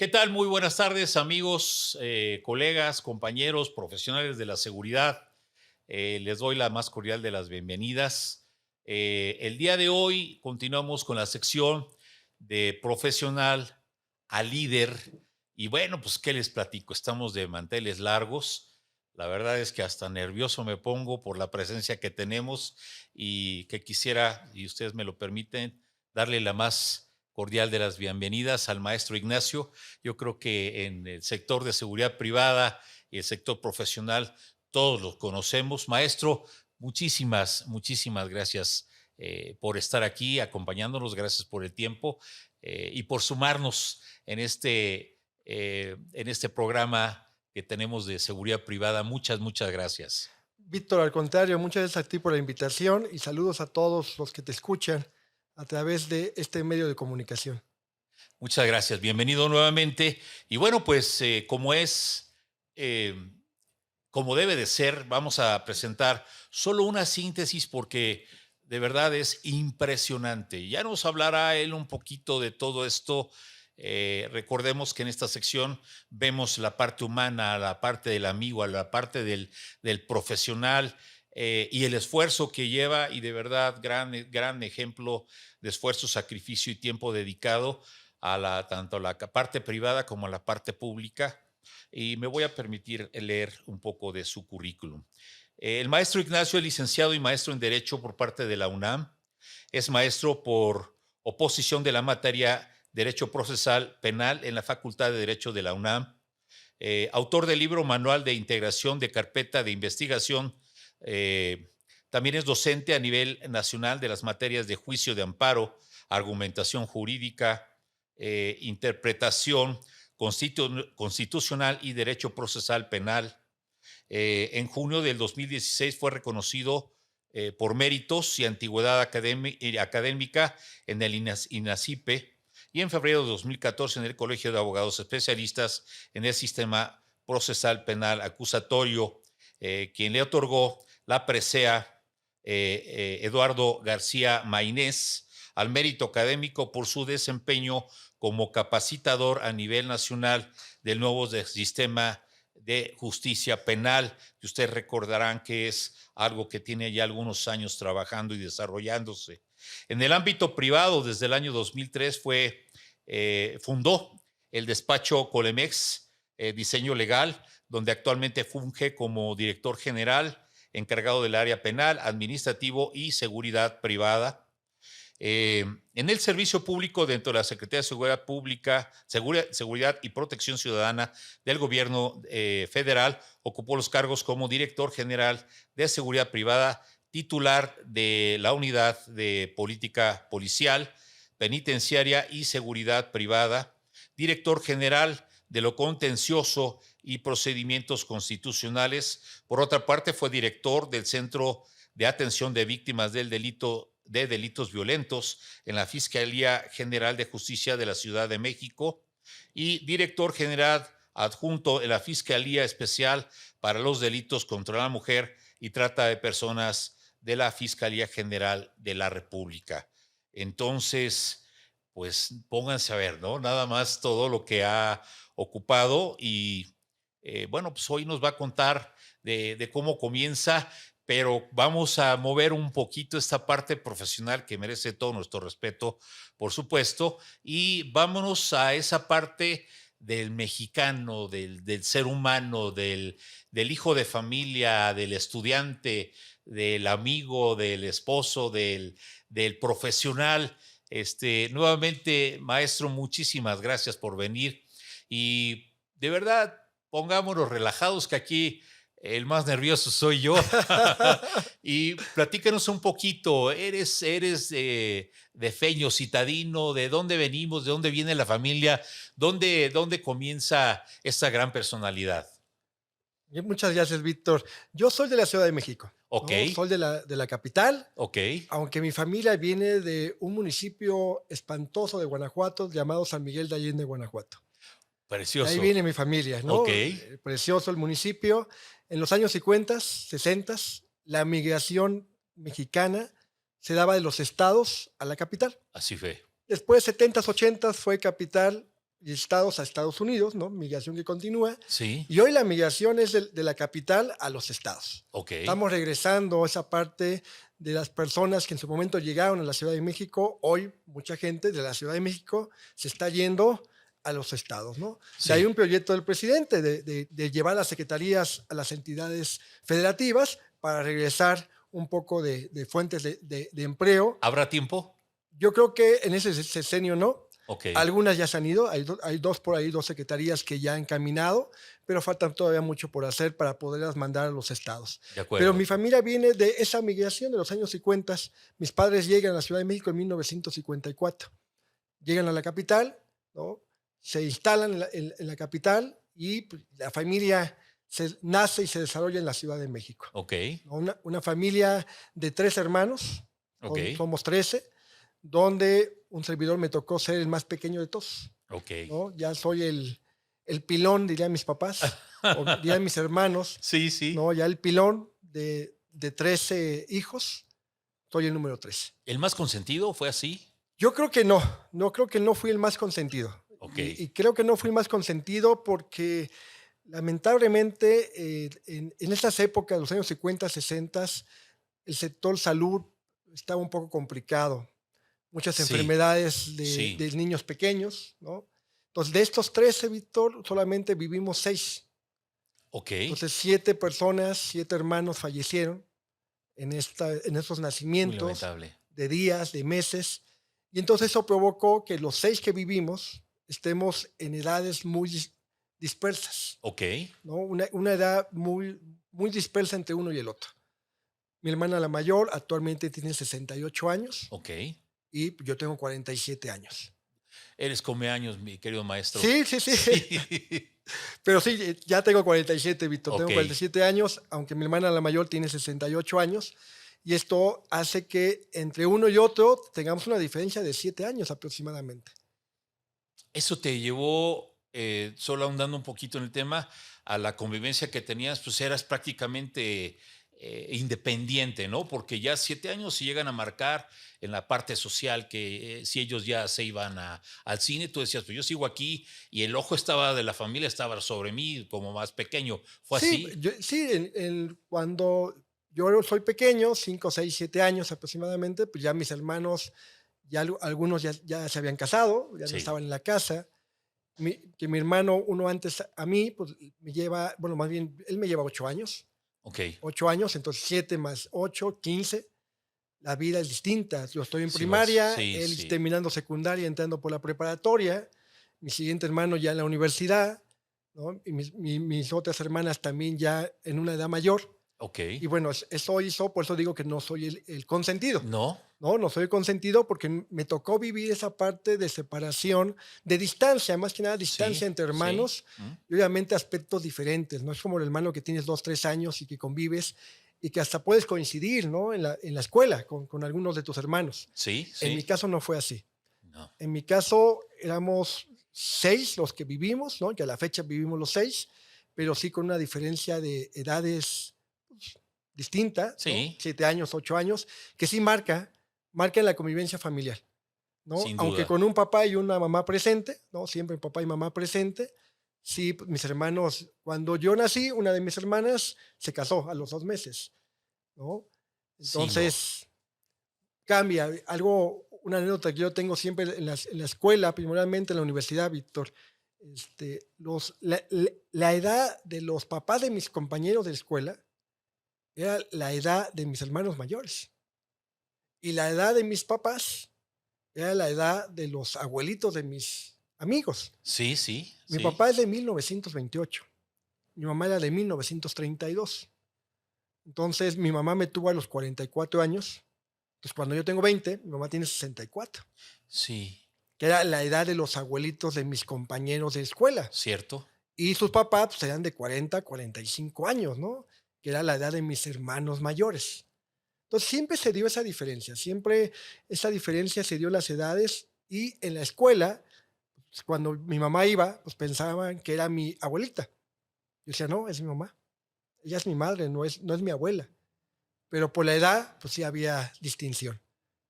¿Qué tal? Muy buenas tardes, amigos, colegas, compañeros, profesionales de la seguridad. Les doy la más cordial de las bienvenidas. El día de hoy continuamos con la sección de profesional a líder. Y bueno, pues, ¿qué les platico? Estamos de manteles largos. La verdad es que hasta nervioso me pongo por la presencia que tenemos y que quisiera, y ustedes me lo permiten, darle la más cordial de las bienvenidas al maestro Ignacio. Yo creo que en el sector de seguridad privada y el sector profesional todos los conocemos. Maestro, muchísimas gracias por estar aquí acompañándonos, gracias por el tiempo y por sumarnos en este programa que tenemos de seguridad privada. Muchas gracias. Víctor, al contrario, muchas gracias a ti por la invitación y saludos a todos los que te escuchan a través de este medio de comunicación. Muchas gracias. Bienvenido nuevamente. Y bueno, pues eh, como debe de ser, vamos a presentar solo una síntesis porque de verdad es impresionante. Ya nos hablará él un poquito de todo esto. Recordemos que en esta sección vemos la parte humana, la parte del amigo, la parte del profesional y el esfuerzo que lleva y de verdad gran ejemplo de esfuerzo, sacrificio y tiempo dedicado tanto a la parte privada como a la parte pública y me voy a permitir leer un poco de su currículum. El maestro Ignacio es licenciado y maestro en Derecho por parte de la UNAM. Es maestro por oposición de la materia Derecho Procesal Penal en la Facultad de Derecho de la UNAM. Autor del libro Manual de Integración de Carpeta de Investigación. También es docente a nivel nacional de las materias de juicio de amparo, argumentación jurídica, interpretación constitucional y derecho procesal penal. En junio del 2016 fue reconocido por méritos y antigüedad académica en el INACIPE y en febrero de 2014 en el Colegio de Abogados Especialistas en el Sistema Procesal Penal Acusatorio, quien le otorgó la presea Eduardo García Mainés al mérito académico por su desempeño como capacitador a nivel nacional del nuevo sistema de justicia penal, que ustedes recordarán que es algo que tiene ya algunos años trabajando y desarrollándose. En el ámbito privado, desde el año 2003 fundó el despacho Colemex Diseño Legal, donde actualmente funge como director general, encargado del área penal, administrativo y seguridad privada. En el servicio público dentro de la Secretaría de Seguridad Pública, Seguridad y Protección Ciudadana del Gobierno Federal, ocupó los cargos como director general de Seguridad Privada, titular de la Unidad de Política Policial, Penitenciaria y Seguridad Privada, director general de lo contencioso y procedimientos constitucionales. Por otra parte, fue director del Centro de Atención de Víctimas del Delito de Delitos Violentos en la Fiscalía General de Justicia de la Ciudad de México y director general adjunto en la Fiscalía Especial para los Delitos contra la Mujer y Trata de Personas de la Fiscalía General de la República. Entonces, pues pónganse a ver, ¿no? Nada más todo lo que ha ocupado y bueno, pues hoy nos va a contar de cómo comienza, pero vamos a mover un poquito esta parte profesional que merece todo nuestro respeto, por supuesto, y vámonos a esa parte del mexicano, del ser humano, del hijo de familia, del estudiante, del amigo, del esposo, del profesional. Nuevamente, maestro, muchísimas gracias por venir y de verdad, pongámonos relajados que aquí el más nervioso soy yo. Y platícanos un poquito, eres de Feño, citadino, ¿de dónde venimos? ¿De dónde viene la familia? ¿Dónde comienza esta gran personalidad? Muchas gracias, Víctor. Yo soy de la Ciudad de México, Ok, ¿no? Soy de la capital, ok, aunque mi familia viene de un municipio espantoso de Guanajuato llamado San Miguel de Allende, Guanajuato. De ahí precioso. viene mi familia, Ok, ¿no? Precioso el municipio. En los años 50, 60, la migración mexicana se daba de los estados a la capital. así fue. Después, 70, 80 fue capital estados a Estados Unidos, ¿no? Migración que continúa. Sí, Y hoy la migración es de la capital a los estados. ok. Estamos regresando a esa parte de las personas que en su momento llegaron a la Ciudad de México. Hoy mucha gente de la Ciudad de México se está yendo a los estados, ¿no? De ahí Sí, un proyecto del presidente de llevar las secretarías a las entidades federativas para regresar un poco de fuentes de empleo. ¿habrá tiempo? Yo creo que en ese sexenio no. Ok, Algunas ya se han ido, hay dos por ahí, dos secretarías que ya han caminado, pero faltan todavía mucho por hacer para poderlas mandar a los estados. de Pero acuerdo. mi familia viene de esa migración de los años 50. Mis padres llegan a la Ciudad de México en 1954. Llegan a la capital, ¿no? Se instalan en la capital y pues, la familia nace y se desarrolla en la Ciudad de México, Ok, ¿no? Una familia de 3 hermanos, ok, somos 13, donde un servidor me tocó ser el más pequeño de todos, ok. ¿no? Ya soy el pilón, dirían mis papás, o dirían mis hermanos, Sí, sí. ¿no? Ya el pilón de 13 hijos, soy el número 13. ¿El más consentido fue así? Yo creo que no creo que no fui el más consentido. Ok, Y creo que no fui el más consentido porque lamentablemente en esas épocas, los años 50, 60, el sector salud estaba un poco complicado. Muchas sí, enfermedades sí, de niños pequeños, ¿no? Entonces, de estos 13, Víctor, solamente vivimos 6. ok. Entonces, 7 personas, 7 hermanos fallecieron en estos Muy nacimientos lamentable. de días, de meses. Y entonces eso provocó que los 6 que vivimos estemos en edades muy dispersas, Ok, ¿no? Una edad muy dispersa entre uno y el otro. Mi hermana la mayor actualmente tiene 68 años ok. y yo tengo 47 años. Eres comeaños, mi querido maestro. Sí, sí, sí. Sí. Pero sí, ya tengo 47, Víctor. Ok, Tengo 47 años, aunque mi hermana la mayor tiene 68 años. Y esto hace que entre uno y otro tengamos una diferencia de 7 años aproximadamente. eso te llevó, solo ahondando un poquito en el tema, a la convivencia que tenías, pues eras prácticamente independiente, ¿no? Porque ya 7 años se llegan a marcar en la parte social que si ellos ya se iban al cine, tú decías, pues yo sigo aquí y el ojo estaba de la familia, estaba sobre mí como más pequeño. ¿Fue Sí, así? sí, cuando yo soy pequeño, 5, 6, 7 años aproximadamente, pues ya mis hermanos, ya algunos ya se habían casado, ya no Sí, estaban en la casa. Que mi hermano, uno antes a mí, pues me lleva, bueno, más bien, él me lleva 8 años. ok. 8 años, entonces 7 más 8, 15. La vida es distinta. Yo estoy en Sí, vas, primaria, sí, él sí. terminando secundaria, entrando por la preparatoria, mi siguiente hermano ya en la universidad, ¿no? Y mis otras hermanas también ya en una edad mayor. Ok. Y bueno, eso hizo, por eso digo que no soy el consentido. ¿No? No soy el consentido porque me tocó vivir esa parte de separación, de distancia, más que nada distancia Sí, entre sí. hermanos y obviamente aspectos diferentes. No es como el hermano que tienes 2, 3 años y que convives y que hasta puedes coincidir, ¿no? En la escuela con algunos de tus hermanos. Sí, En mi sí. caso no fue así. No. En mi caso éramos 6 los que vivimos, ¿no? Que a la fecha vivimos los 6, pero sí con una diferencia de edades distinta, ¿no? Sí, 7 años, 8 años, que sí marca en la convivencia familiar, ¿no? sin Aunque duda. con un papá y una mamá presente, ¿no? Siempre papá y mamá presente. Sí, pues, mis hermanos, cuando yo nací, una de mis hermanas se casó a los 2 meses, ¿no? Sí, no. Entonces, cambia. Una anécdota que yo tengo siempre en la escuela, primordialmente en la universidad, Víctor. La edad de los papás de mis compañeros de escuela era la edad de mis hermanos mayores. Y la edad de mis papás era la edad de los abuelitos de mis amigos. Sí, sí, Mi sí. papá es de 1928, mi mamá era de 1932. Entonces, mi mamá me tuvo a los 44 años. Pues cuando yo tengo 20, mi mamá tiene 64, Sí, que era la edad de los abuelitos de mis compañeros de escuela. cierto. Y sus papás pues, eran de 40, 45 años, ¿no? Que era la edad de mis hermanos mayores. Entonces, siempre se dio esa diferencia, siempre esa diferencia se dio en las edades y en la escuela, pues, cuando mi mamá iba, pues pensaban que era mi abuelita. Yo decía, no, es mi mamá, ella es mi madre, no es mi abuela. Pero por la edad, pues sí había distinción.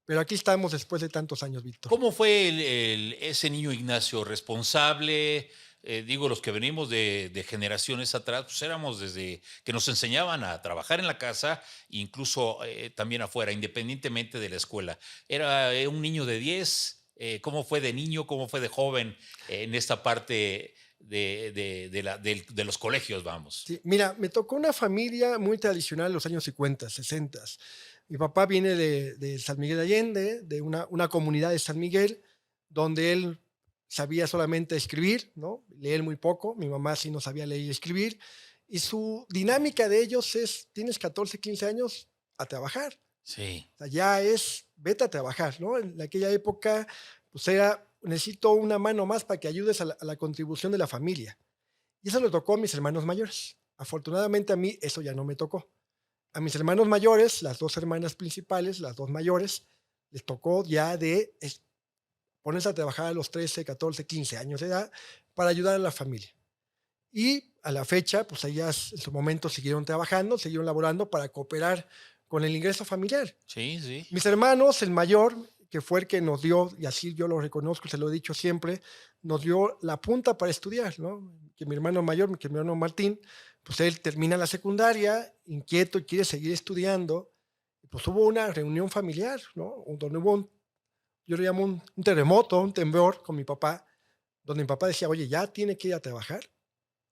Pero aquí estamos después de tantos años, Víctor. ¿Cómo fue ese niño Ignacio responsable? Digo, los que venimos de generaciones atrás, pues éramos desde que nos enseñaban a trabajar en la casa, incluso también afuera, independientemente de la escuela. Era un niño de 10. ¿Cómo fue de niño? ¿Cómo fue de joven en esta parte de los colegios, vamos? Sí, mira, me tocó una familia muy tradicional en los años 50, 60. Mi papá viene de San Miguel de Allende, de una comunidad de San Miguel, donde él sabía solamente escribir, ¿no? Leer muy poco. Mi mamá sí no sabía leer y escribir. Y su dinámica de ellos es, tienes 14, 15 años a trabajar. Sí, O sea, ya es, vete a trabajar, ¿no? En aquella época, pues era, necesito una mano más para que ayudes a la contribución de la familia. Y eso le tocó a mis hermanos mayores. Afortunadamente a mí eso ya no me tocó. A mis hermanos mayores, las dos hermanas principales, las dos mayores, les tocó ya ponerse a trabajar a los 13, 14, 15 años de edad para ayudar a la familia. Y a la fecha, pues ellas en su momento siguieron trabajando, siguieron laborando para cooperar con el ingreso familiar. sí, sí. Mis hermanos, el mayor, que fue el que nos dio, y así yo lo reconozco, se lo he dicho siempre, nos dio la punta para estudiar, ¿no? Que mi hermano mayor, que mi hermano Martín, pues él termina la secundaria, inquieto y quiere seguir estudiando. Pues hubo una reunión familiar, ¿no? Donde hubo yo le llamo un terremoto, un temblor con mi papá, donde mi papá decía, oye, ya tiene que ir a trabajar.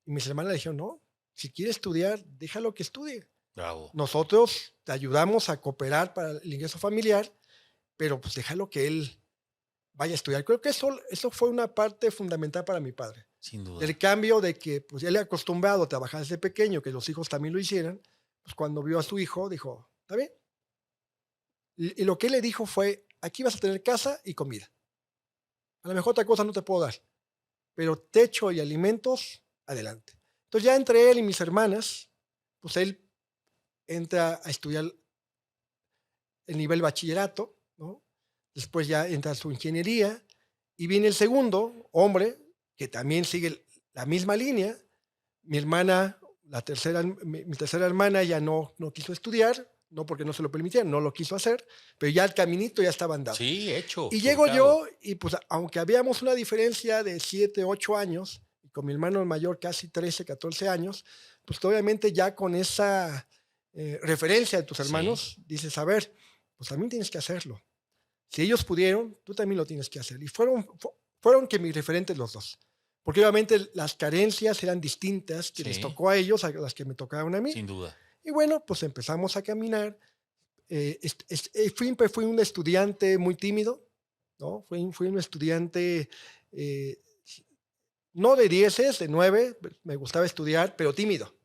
Y mis hermanas le dijeron, no, si quiere estudiar, déjalo que estudie. Bravo. Nosotros te ayudamos a cooperar para el ingreso familiar, pero pues déjalo que él vaya a estudiar. Creo que eso fue una parte fundamental para mi padre. Sin El duda. cambio de que pues él acostumbrado a trabajar desde pequeño, que los hijos también lo hicieran, pues cuando vio a su hijo dijo, está bien. Y lo que él le dijo fue, aquí vas a tener casa y comida. A lo mejor otra cosa no te puedo dar, pero techo y alimentos, adelante. Entonces ya entre él y mis hermanas, pues él entra a estudiar el nivel bachillerato, ¿no? Después ya entra a su ingeniería y viene el segundo hombre que también sigue la misma línea. Mi hermana, mi tercera hermana ya no quiso estudiar, no porque no se lo permitieran, no lo quiso hacer, pero ya el caminito ya estaba andado. Sí, hecho, Y llego surcado. yo y pues aunque habíamos una diferencia de 7, 8 años, y con mi hermano mayor casi 13, 14 años, pues obviamente ya con esa referencia de tus Sí, hermanos, dices, a ver, pues también tienes que hacerlo. Si ellos pudieron, tú también lo tienes que hacer. Y fueron que mis referentes los dos. Porque obviamente las carencias eran distintas que les sí, tocó a ellos a las que me tocaron a mí. sin duda. Y bueno, pues empezamos a caminar. Fui un estudiante muy tímido, ¿no? Fui un estudiante, eh, no de dieces, de 9, me gustaba estudiar, pero tímido.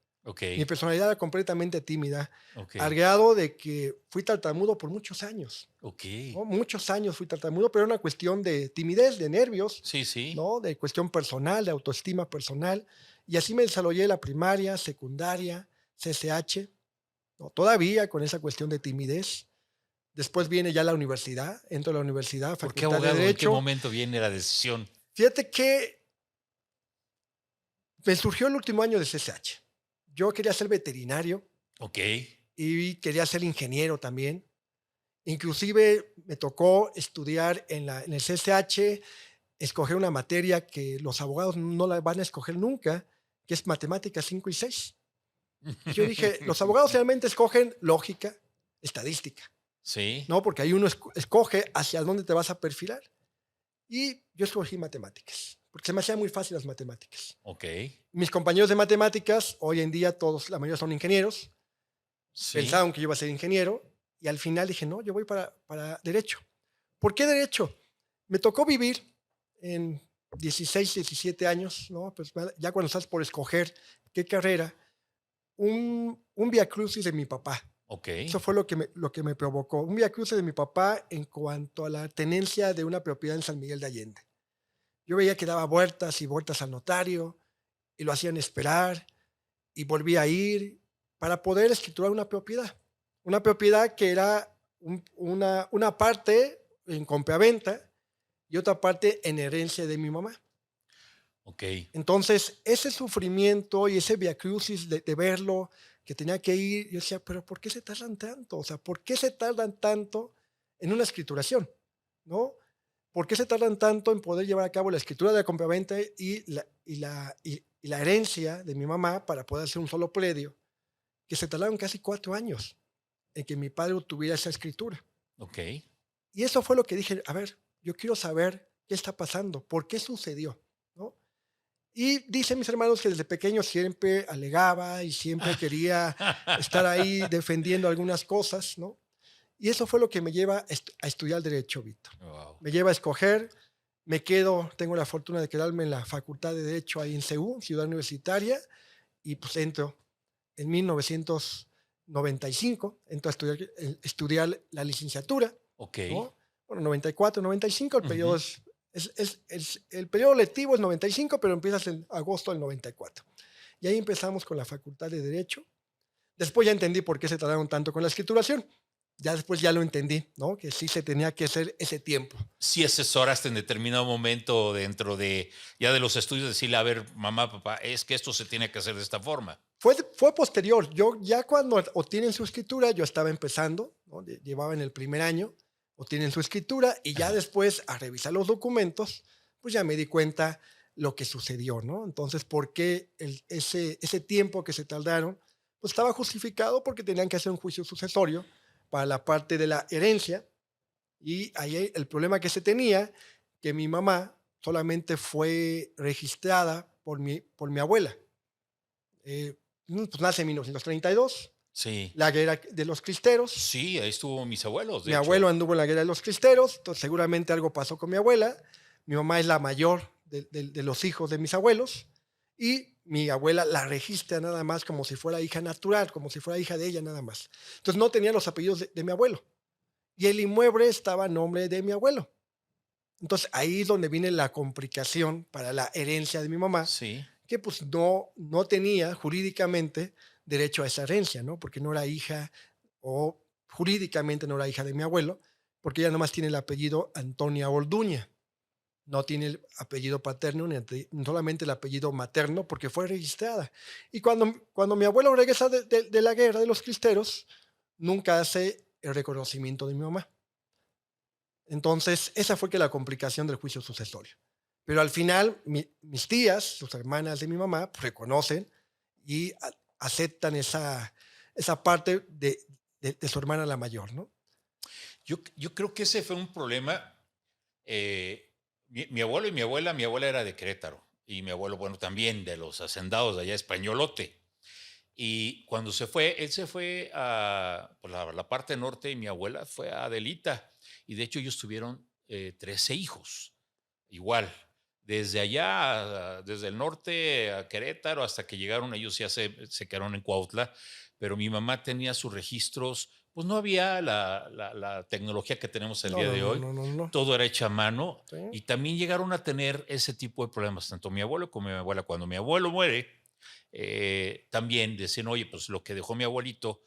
Mi Okey, personalidad era completamente tímida, al okey, grado de que fui tartamudo por muchos años. okey. ¿No? Muchos años fui tartamudo, pero era una cuestión de timidez, de nervios, Sí, sí. ¿no? De cuestión personal, de autoestima personal. Y así me desarrollé la primaria, secundaria, CCH, ¿no? Todavía con esa cuestión de timidez. Después viene ya la universidad, entro a la universidad, ¿Por qué Facultad de abogado? ¿En qué Derecho. momento viene la decisión? Fíjate que me surgió el último año de CCH. Yo quería ser veterinario Okey. y quería ser ingeniero también. Inclusive me tocó estudiar en el CCH, escoger una materia que los abogados no la van a escoger nunca, que es matemáticas 5 y 6. Y yo dije, los abogados realmente escogen lógica, estadística, Sí, ¿no? Porque ahí uno escoge hacia dónde te vas a perfilar. Y yo escogí matemáticas, porque se me hacían muy fácil las matemáticas. okey. Mis compañeros de matemáticas, hoy en día todos, la mayoría son ingenieros, Sí, pensaron que yo iba a ser ingeniero y al final dije, no, yo voy para derecho. ¿Por qué derecho? Me tocó vivir en 16, 17 años, ¿no? Pues ya cuando estás por escoger qué carrera, un viacrucis de mi papá. Eso okey. fue lo que me provocó. Un viacrucis de mi papá en cuanto a la tenencia de una propiedad en San Miguel de Allende. Yo veía que daba vueltas y vueltas al notario y lo hacían esperar y volvía a ir para poder escriturar una propiedad. Una propiedad que era una parte en compraventa y otra parte en herencia de mi mamá. Okey. Entonces, ese sufrimiento y ese viacrucis de verlo, que tenía que ir, yo decía, pero ¿por qué se tardan tanto? O sea, ¿por qué se tardan tanto en una escrituración, ¿no? ¿Por qué se tardan tanto en poder llevar a cabo la escritura de la compraventa y la herencia de mi mamá para poder hacer un solo predio? Que se tardaron casi 4 años en que mi padre obtuviera esa escritura. Ok. Y eso fue lo que dije, a ver, yo quiero saber qué está pasando, por qué sucedió, ¿no? Y dicen mis hermanos que desde pequeño siempre alegaba y siempre quería estar ahí defendiendo algunas cosas, ¿no? Y eso fue lo que me lleva a estudiar derecho, Víctor. Wow. Me lleva a escoger, me quedo, tengo la fortuna de quedarme en la Facultad de Derecho ahí en CEU, Ciudad Universitaria, y pues entro en 1995, entro a estudiar la licenciatura, Ok. ¿no? Bueno, 94, 95, el periodo Ujú. el periodo lectivo es 95, pero empiezas en agosto del 94. Y ahí empezamos con la Facultad de Derecho. Después ya entendí por qué se tardaron tanto con la escrituración. Ya después ya lo entendí, ¿no? Que sí se tenía que hacer ese tiempo. Sí asesoraste en determinado momento dentro de ya de los estudios, decirle, a ver, mamá, papá, es que esto se tiene que hacer de esta forma. Fue posterior. Yo ya cuando obtienen su escritura, yo estaba empezando, ¿no? Llevaba en el primer año, obtienen su escritura y ya Ajá. después a revisar los documentos, pues ya me di cuenta lo que sucedió, ¿no? Entonces, ¿por qué ese tiempo que se tardaron? Pues estaba justificado porque tenían que hacer un juicio sucesorio para la parte de la herencia y ahí el problema que se tenía, que mi mamá solamente fue registrada por mi abuela. Eh, pues nace en 1932, Sí. la guerra de los cristeros. Sí, ahí estuvo mis abuelos, de Mi abuelo hecho. anduvo en la guerra de los cristeros, entonces seguramente algo pasó con mi abuela. Mi mamá es la mayor de los hijos de mis abuelos y mi abuela la registra nada más como si fuera hija natural, como si fuera hija de ella nada más. Entonces no tenía los apellidos de mi abuelo y el inmueble estaba a nombre de mi abuelo. Entonces ahí es donde viene la complicación para la herencia de mi mamá, Sí. que pues no tenía jurídicamente derecho a esa herencia, ¿no? Porque no era hija o jurídicamente no era hija de mi abuelo, porque ella nomás tiene el apellido Antonia Orduña, no tiene el apellido paterno ni solamente el apellido materno porque fue registrada. Y cuando mi abuelo regresa de la guerra de los cristeros, nunca hace el reconocimiento de mi mamá. Entonces, esa fue que la complicación del juicio sucesorio. Pero al final, mis tías, sus hermanas de mi mamá, pues, reconocen y aceptan esa parte de su hermana la mayor, ¿no? Yo creo que ese fue un problema. Mi abuelo y mi abuela era de Querétaro y mi abuelo, bueno, también de los hacendados de allá, españolote. Y cuando se fue, él se fue a por la parte norte y mi abuela fue a Adelita. Y de hecho ellos tuvieron 13 hijos, igual. Desde allá, desde el norte a Querétaro, hasta que llegaron, ellos ya se quedaron en Cuautla, pero mi mamá tenía sus registros, pues no había la tecnología que tenemos el No, día no, de no, hoy, no, no, no. todo era hecho a mano Sí. y también llegaron a tener ese tipo de problemas, tanto mi abuelo como mi abuela. Cuando mi abuelo muere, también decían, oye, pues lo que dejó mi abuelito,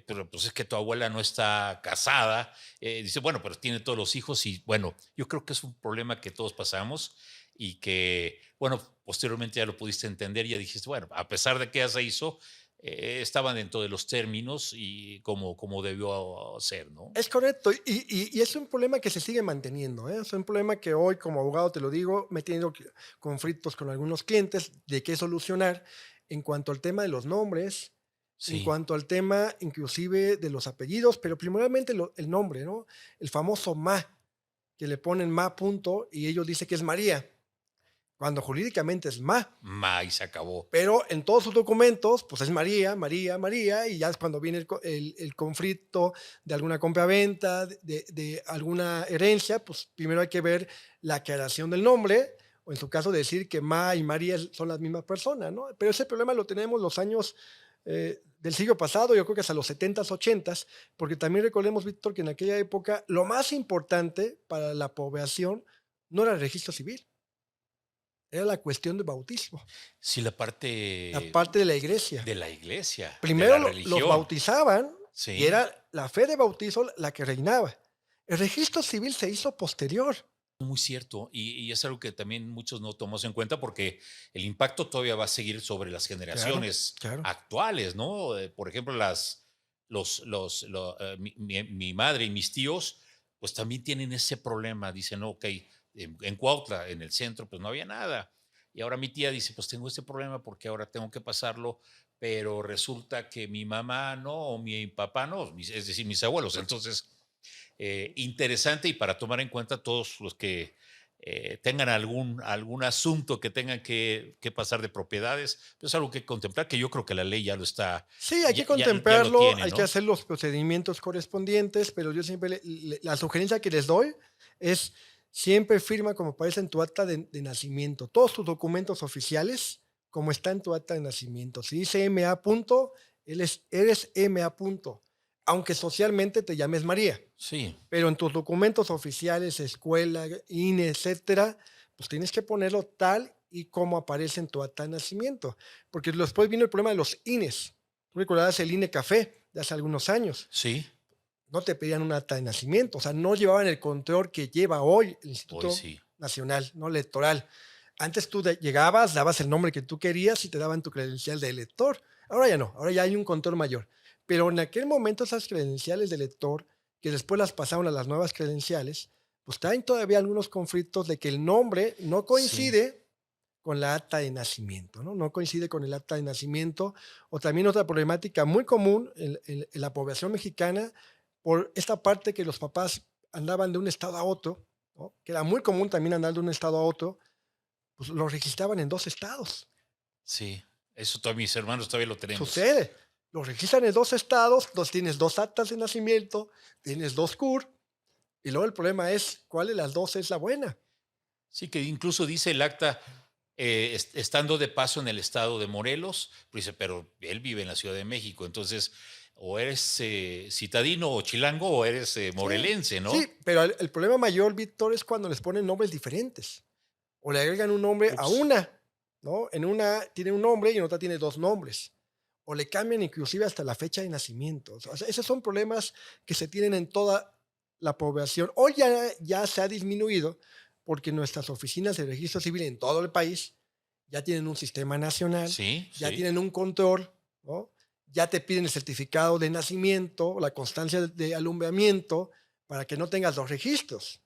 pero pues es que tu abuela no está casada. Dice, bueno, pero tiene todos los hijos y bueno, yo creo que es un problema que todos pasamos y que, bueno, posteriormente ya lo pudiste entender y ya dijiste, bueno, a pesar de que ya se hizo, estaban dentro de los términos y como debió ser, ¿no? Es correcto, y es un problema que se sigue manteniendo, ¿eh? Es un problema que hoy, como abogado, te lo digo, me he tenido conflictos con algunos clientes de qué solucionar en cuanto al tema de los nombres, en Sí, cuanto al tema inclusive de los apellidos, pero primordialmente el nombre, ¿no? El famoso Ma, que le ponen Ma punto y ellos dicen que es María, cuando jurídicamente es Ma. y se acabó. Pero en todos sus documentos, pues es María, María, María, y ya es cuando viene el conflicto de alguna compra-venta, de alguna herencia, pues primero hay que ver la aclaración del nombre, o en su caso decir que Ma y María son las mismas personas, ¿no? Pero ese problema lo tenemos los años del siglo pasado, yo creo que hasta los 70s, 80s, porque también recordemos, Víctor, que en aquella época lo más importante para la población no era el registro civil, era la cuestión del bautismo, Sí, la la parte parte de la iglesia. de la iglesia, de Primero la los religión. bautizaban y Sí. era la fe de bautizo la que reinaba. El registro civil se hizo posterior. Muy cierto, y es algo que también muchos no tomamos en cuenta porque el impacto todavía va a seguir sobre las Claro, generaciones claro. actuales, ¿no? Por ejemplo, mi madre y mis tíos, pues también tienen ese problema. Dicen, ok, en Cuautla, en el centro, pues no había nada. Y ahora mi tía dice, pues tengo este problema porque ahora tengo que pasarlo, pero resulta que mi mamá no, o mi papá no, es decir, mis abuelos. Entonces, interesante y para tomar en cuenta todos los que tengan algún asunto que tengan que pasar de propiedades, pues algo que contemplar, que yo creo que la ley ya lo está, Sí, hay que ya lo contemplarlo, tiene, hay que ¿no? hacer los procedimientos correspondientes, pero yo siempre la sugerencia que les doy es siempre firma como aparece en tu acta de nacimiento, todos tus documentos oficiales, como está en tu acta de nacimiento. Si dice MA punto, eres MA punto, aunque socialmente te llames María, Sí, pero en tus documentos oficiales, escuela, INE, etcétera, pues tienes que ponerlo tal y como aparece en tu acta de nacimiento, porque después vino el problema de los INES. Tú recordarás el INE Café de hace algunos años. sí, No te pedían un acta de nacimiento, o sea, no llevaban el control que lleva hoy el hoy Instituto sí, Nacional, no electoral. Antes tú llegabas, dabas el nombre que tú querías y te daban tu credencial de elector. Ahora ya no, ahora ya hay un control mayor. Pero en aquel momento esas credenciales de elector, que después las pasaron a las nuevas credenciales, pues traen todavía algunos conflictos de que el nombre no sí, coincide con la acta de nacimiento, ¿no? No coincide con el acta de nacimiento. O también otra problemática muy común en la población mexicana, por esta parte que los papás andaban de un estado a otro, ¿no? Que era muy común también andar de un estado a otro, pues lo registraban en 2 estados. sí. Eso todos mis hermanos todavía lo tenemos. Sucede, lo registran en 2 estados, entonces tienes 2 actas de nacimiento, tienes 2 CUR, y luego el problema es, ¿cuál de las 2 es la buena? Sí, que incluso dice el acta, estando de paso en el estado de Morelos, pues dice, pero él vive en la Ciudad de México, entonces o eres citadino o chilango o eres Sí, morelense, sí, ¿no? pero el problema mayor, Víctor, es cuando les ponen nombres diferentes, o le agregan un nombre a Ups, una, ¿no? En una tiene un nombre y en otra tiene 2 nombres, o le cambian inclusive hasta la fecha de nacimiento. O sea, esos son problemas que se tienen en toda la población. Hoy ya se ha disminuido porque nuestras oficinas de registro civil en todo el país ya tienen un sistema nacional, sí, ya sí. tienen un control, ¿no? Ya te piden el certificado de nacimiento, la constancia de alumbramiento, para que no tengas los registros.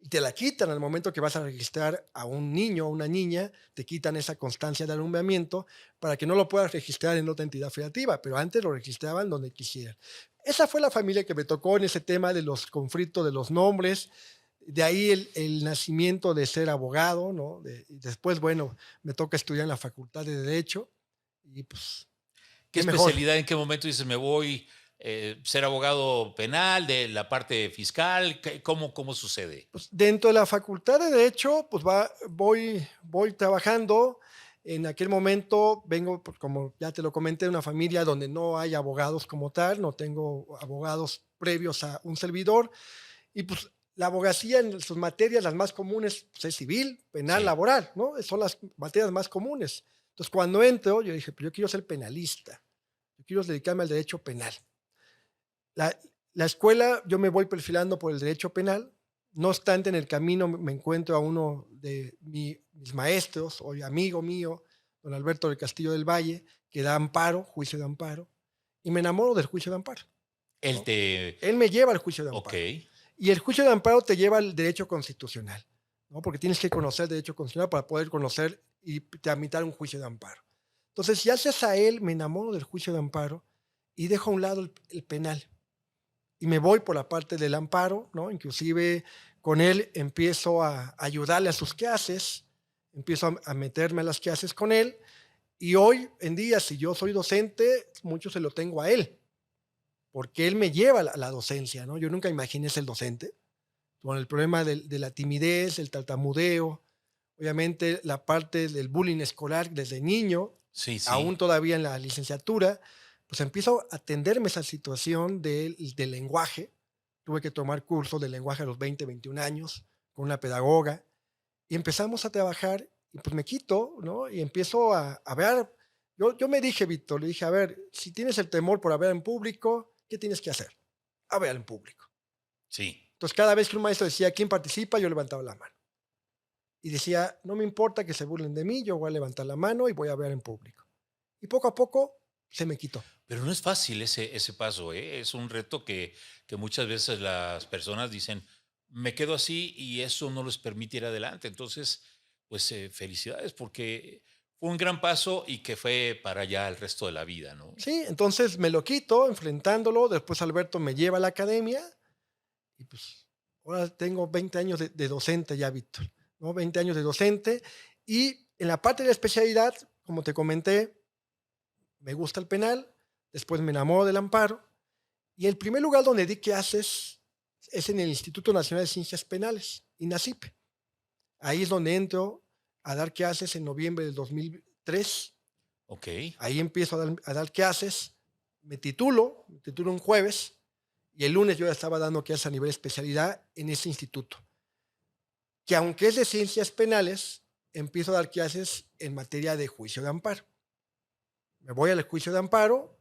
Y te la quitan al momento que vas a registrar a un niño o una niña, te quitan esa constancia de alumbramiento para que no lo puedas registrar en otra entidad federativa, pero antes lo registraban donde quisieran. Esa fue la familia que me tocó en ese tema de los conflictos de los nombres, de ahí el nacimiento de ser abogado, ¿no? Y después, bueno, me toca estudiar en la Facultad de Derecho y pues, ¿Qué qué mejor. especialidad, en qué momento dices, me voy ser abogado penal, de la parte fiscal? ¿Cómo sucede? Pues, dentro de la Facultad de Derecho, pues, voy trabajando. En aquel momento vengo, pues, como ya te lo comenté, de una familia donde no hay abogados como tal, no tengo abogados previos a un servidor y, pues, la abogacía en sus materias, las más comunes, pues, es civil, penal, Sí, laboral, ¿no? Son las materias más comunes. Entonces, cuando entro, yo dije: "Pues, yo quiero ser penalista, yo quiero dedicarme al derecho penal". La la escuela, yo me voy perfilando por el derecho penal, no obstante, en el camino me encuentro a uno de mis maestros, hoy amigo mío, don Alberto del Castillo del Valle, que da amparo, juicio de amparo, y me enamoro del juicio de amparo, él ¿no? te... Él me lleva al juicio de Ok, amparo. Y el juicio de amparo te lleva al derecho constitucional, ¿no? Porque tienes que conocer el derecho constitucional para poder conocer y tramitar un juicio de amparo. Entonces, gracias a él, me enamoro del juicio de amparo y dejo a un lado el penal y me voy por la parte del amparo, ¿no? Inclusive con él empiezo a ayudarle a sus quehaces, empiezo a meterme a las quehaces con él y hoy en día, si yo soy docente, mucho se lo tengo a él, porque él me lleva a la docencia, ¿no? Yo nunca imaginé ser docente, con el problema de la timidez, el tartamudeo, obviamente la parte del bullying escolar desde niño, sí, sí. aún todavía en la licenciatura, pues empiezo a atenderme esa situación del lenguaje. Tuve que tomar cursos de lenguaje a los 20, 21 años con una pedagoga y empezamos a trabajar y pues me quito, ¿no? Y empiezo a ver, yo me dije, Víctor, le dije, a ver, si tienes el temor por hablar en público, ¿qué tienes que hacer? Hablar en público. Sí, Entonces, cada vez que un maestro decía, ¿quién participa? Yo levantaba la mano. Y decía, no me importa que se burlen de mí, yo voy a levantar la mano y voy a hablar en público. Y poco a poco se me quitó. Pero no es fácil ese paso, ¿eh? Es un reto que muchas veces las personas dicen: "Me quedo así", y eso no les permite ir adelante. Entonces, pues, felicidades, porque fue un gran paso y que fue para ya el resto de la vida, ¿no? Sí, entonces me lo quito enfrentándolo, después Alberto me lleva a la academia y pues ahora tengo 20 años de docente ya, Víctor, ¿no? 20 años de docente y en la parte de la especialidad, como te comenté, me gusta el penal, después me enamoro del amparo y el primer lugar donde di clases es en el Instituto Nacional de Ciencias Penales, INACIPE. Ahí es donde entro a dar clases en noviembre del 2003. Okey. Ahí empiezo a dar clases, me titulo un jueves y el lunes yo ya estaba dando clases a nivel especialidad en ese instituto, que aunque es de ciencias penales, empiezo a dar clases en materia de juicio de amparo. Me voy al juicio de amparo,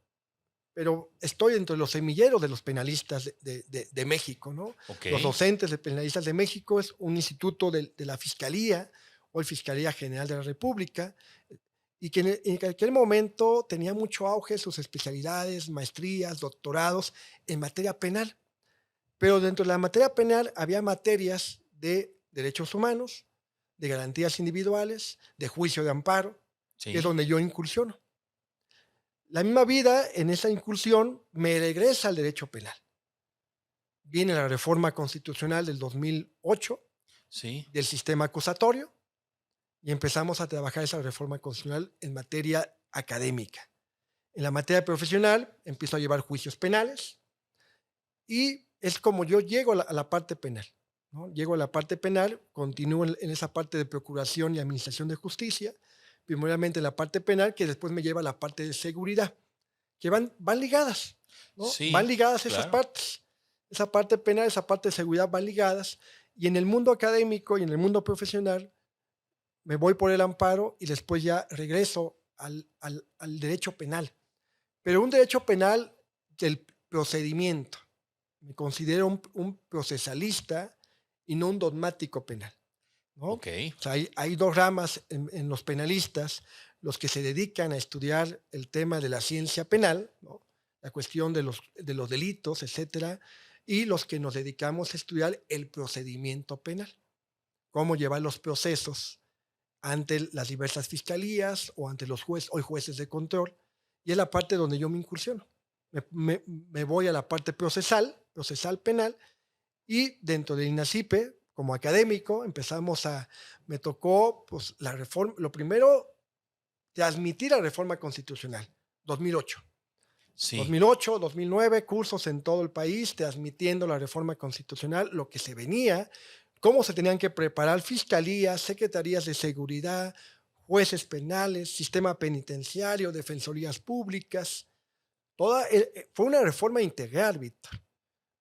pero estoy entre los semilleros de los penalistas de México, ¿no? Los Okey. docentes de penalistas de México es un instituto de la Fiscalía, hoy Fiscalía General de la República, y que en aquel momento tenía mucho auge sus especialidades, maestrías, doctorados en materia penal. Pero dentro de la materia penal había materias de derechos humanos, de garantías individuales, de juicio de amparo, que es Sí. donde yo incursiono. La misma vida, en esa incursión, me regresa al derecho penal. Viene la reforma constitucional del 2008 Sí. del sistema acusatorio y empezamos a trabajar esa reforma constitucional en materia académica. En la materia profesional empiezo a llevar juicios penales y es como yo llego a la parte penal, ¿no? Llego a la parte penal, continúo en esa parte de procuración y administración de justicia, primeramente la parte penal, que después me lleva a la parte de seguridad, que van ligadas, ¿no? Van Sí, ligadas esas claro. partes. Esa parte penal, esa parte de seguridad van ligadas. Y en el mundo académico y en el mundo profesional me voy por el amparo y después ya regreso al derecho penal. Pero un derecho penal del procedimiento. Me considero un procesalista y no un dogmático penal, ¿no? O Okey. sea, hay dos ramas en los penalistas, los que se dedican a estudiar el tema de la ciencia penal, ¿no? La cuestión de los delitos, etcétera, y los que nos dedicamos a estudiar el procedimiento penal, cómo llevar los procesos ante las diversas fiscalías o ante los jueces, hoy jueces de control, y es la parte donde yo me incursiono. Me voy a la parte procesal penal, y dentro de INACIPE, como académico, me tocó pues, la reforma, lo primero, transmitir la reforma constitucional, 2008. Sí. 2008, 2009, cursos en todo el país transmitiendo la reforma constitucional, lo que se venía, cómo se tenían que preparar fiscalías, secretarías de seguridad, jueces penales, sistema penitenciario, defensorías públicas. Fue una reforma integral, Víctor,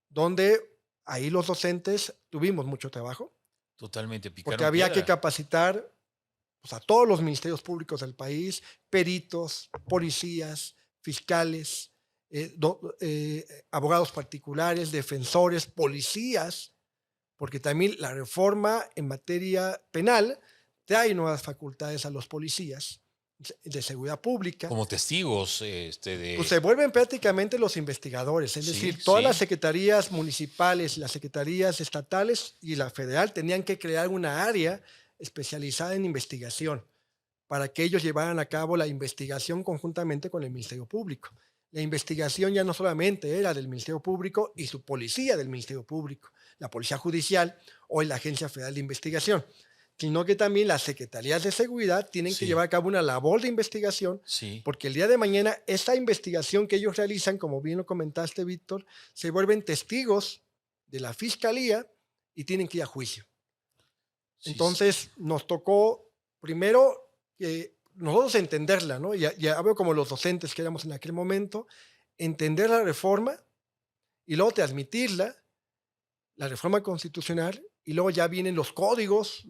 donde ahí los docentes tuvimos mucho trabajo, Totalmente, porque picaron había que piedra. capacitar pues, a todos los ministerios públicos del país, peritos, policías, fiscales, abogados particulares, defensores, policías, porque también la reforma en materia penal trae nuevas facultades a los policías de seguridad pública, Como testigos, pues de se vuelven prácticamente los investigadores, es sí, decir, todas las sí, secretarías municipales, las secretarías estatales y la federal tenían que crear una área especializada en investigación para que ellos llevaran a cabo la investigación conjuntamente con el Ministerio Público. La investigación ya no solamente era del Ministerio Público y su policía del Ministerio Público, la Policía Judicial o la Agencia Federal de Investigación, sino que también las secretarías de seguridad tienen que sí, llevar a cabo una labor de investigación, sí, porque el día de mañana esa investigación que ellos realizan, como bien lo comentaste, Víctor, se vuelven testigos de la fiscalía y tienen que ir a juicio. sí, sí, Entonces nos tocó primero que nosotros entenderla, ¿no? Ya veo como los docentes que éramos en aquel momento, entender la reforma y luego transmitirla, la reforma constitucional, y luego ya vienen los códigos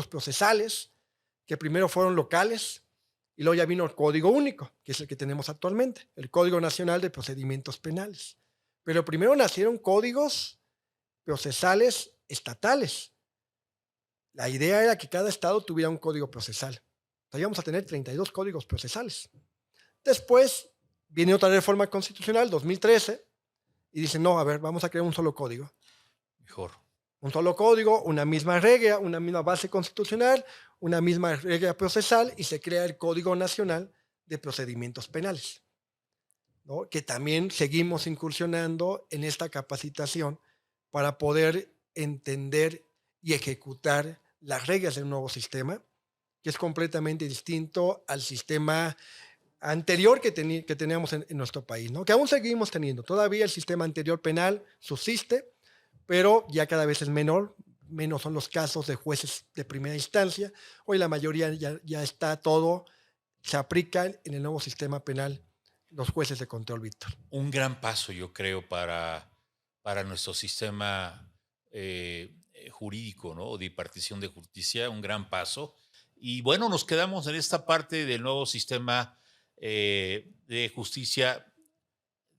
procesales, que primero fueron locales, y luego ya vino el código único, que es el que tenemos actualmente, el Código Nacional de Procedimientos Penales. Pero primero nacieron códigos procesales estatales. La idea era que cada estado tuviera un código procesal. Entonces íbamos a tener 32 códigos procesales. Después Viene otra reforma constitucional, 2013, y dicen, no, a ver, vamos a crear un solo código. Mejor. Un solo código, una misma regla, una misma base constitucional, una misma regla procesal y se crea el Código Nacional de Procedimientos Penales, ¿no? Que también seguimos incursionando en esta capacitación para poder entender y ejecutar las reglas del nuevo sistema, que es completamente distinto al sistema anterior que teníamos en nuestro país, ¿no? Que aún seguimos teniendo. Todavía el sistema anterior penal subsiste, pero ya cada vez es menor, menos son los casos de jueces de primera instancia. Hoy la mayoría ya está todo, se aplica en el nuevo sistema penal los jueces de control, Víctor. Un gran paso, yo creo, para nuestro sistema jurídico, ¿no? O de impartición de justicia, un gran paso. Y bueno, nos quedamos en esta parte del nuevo sistema de justicia,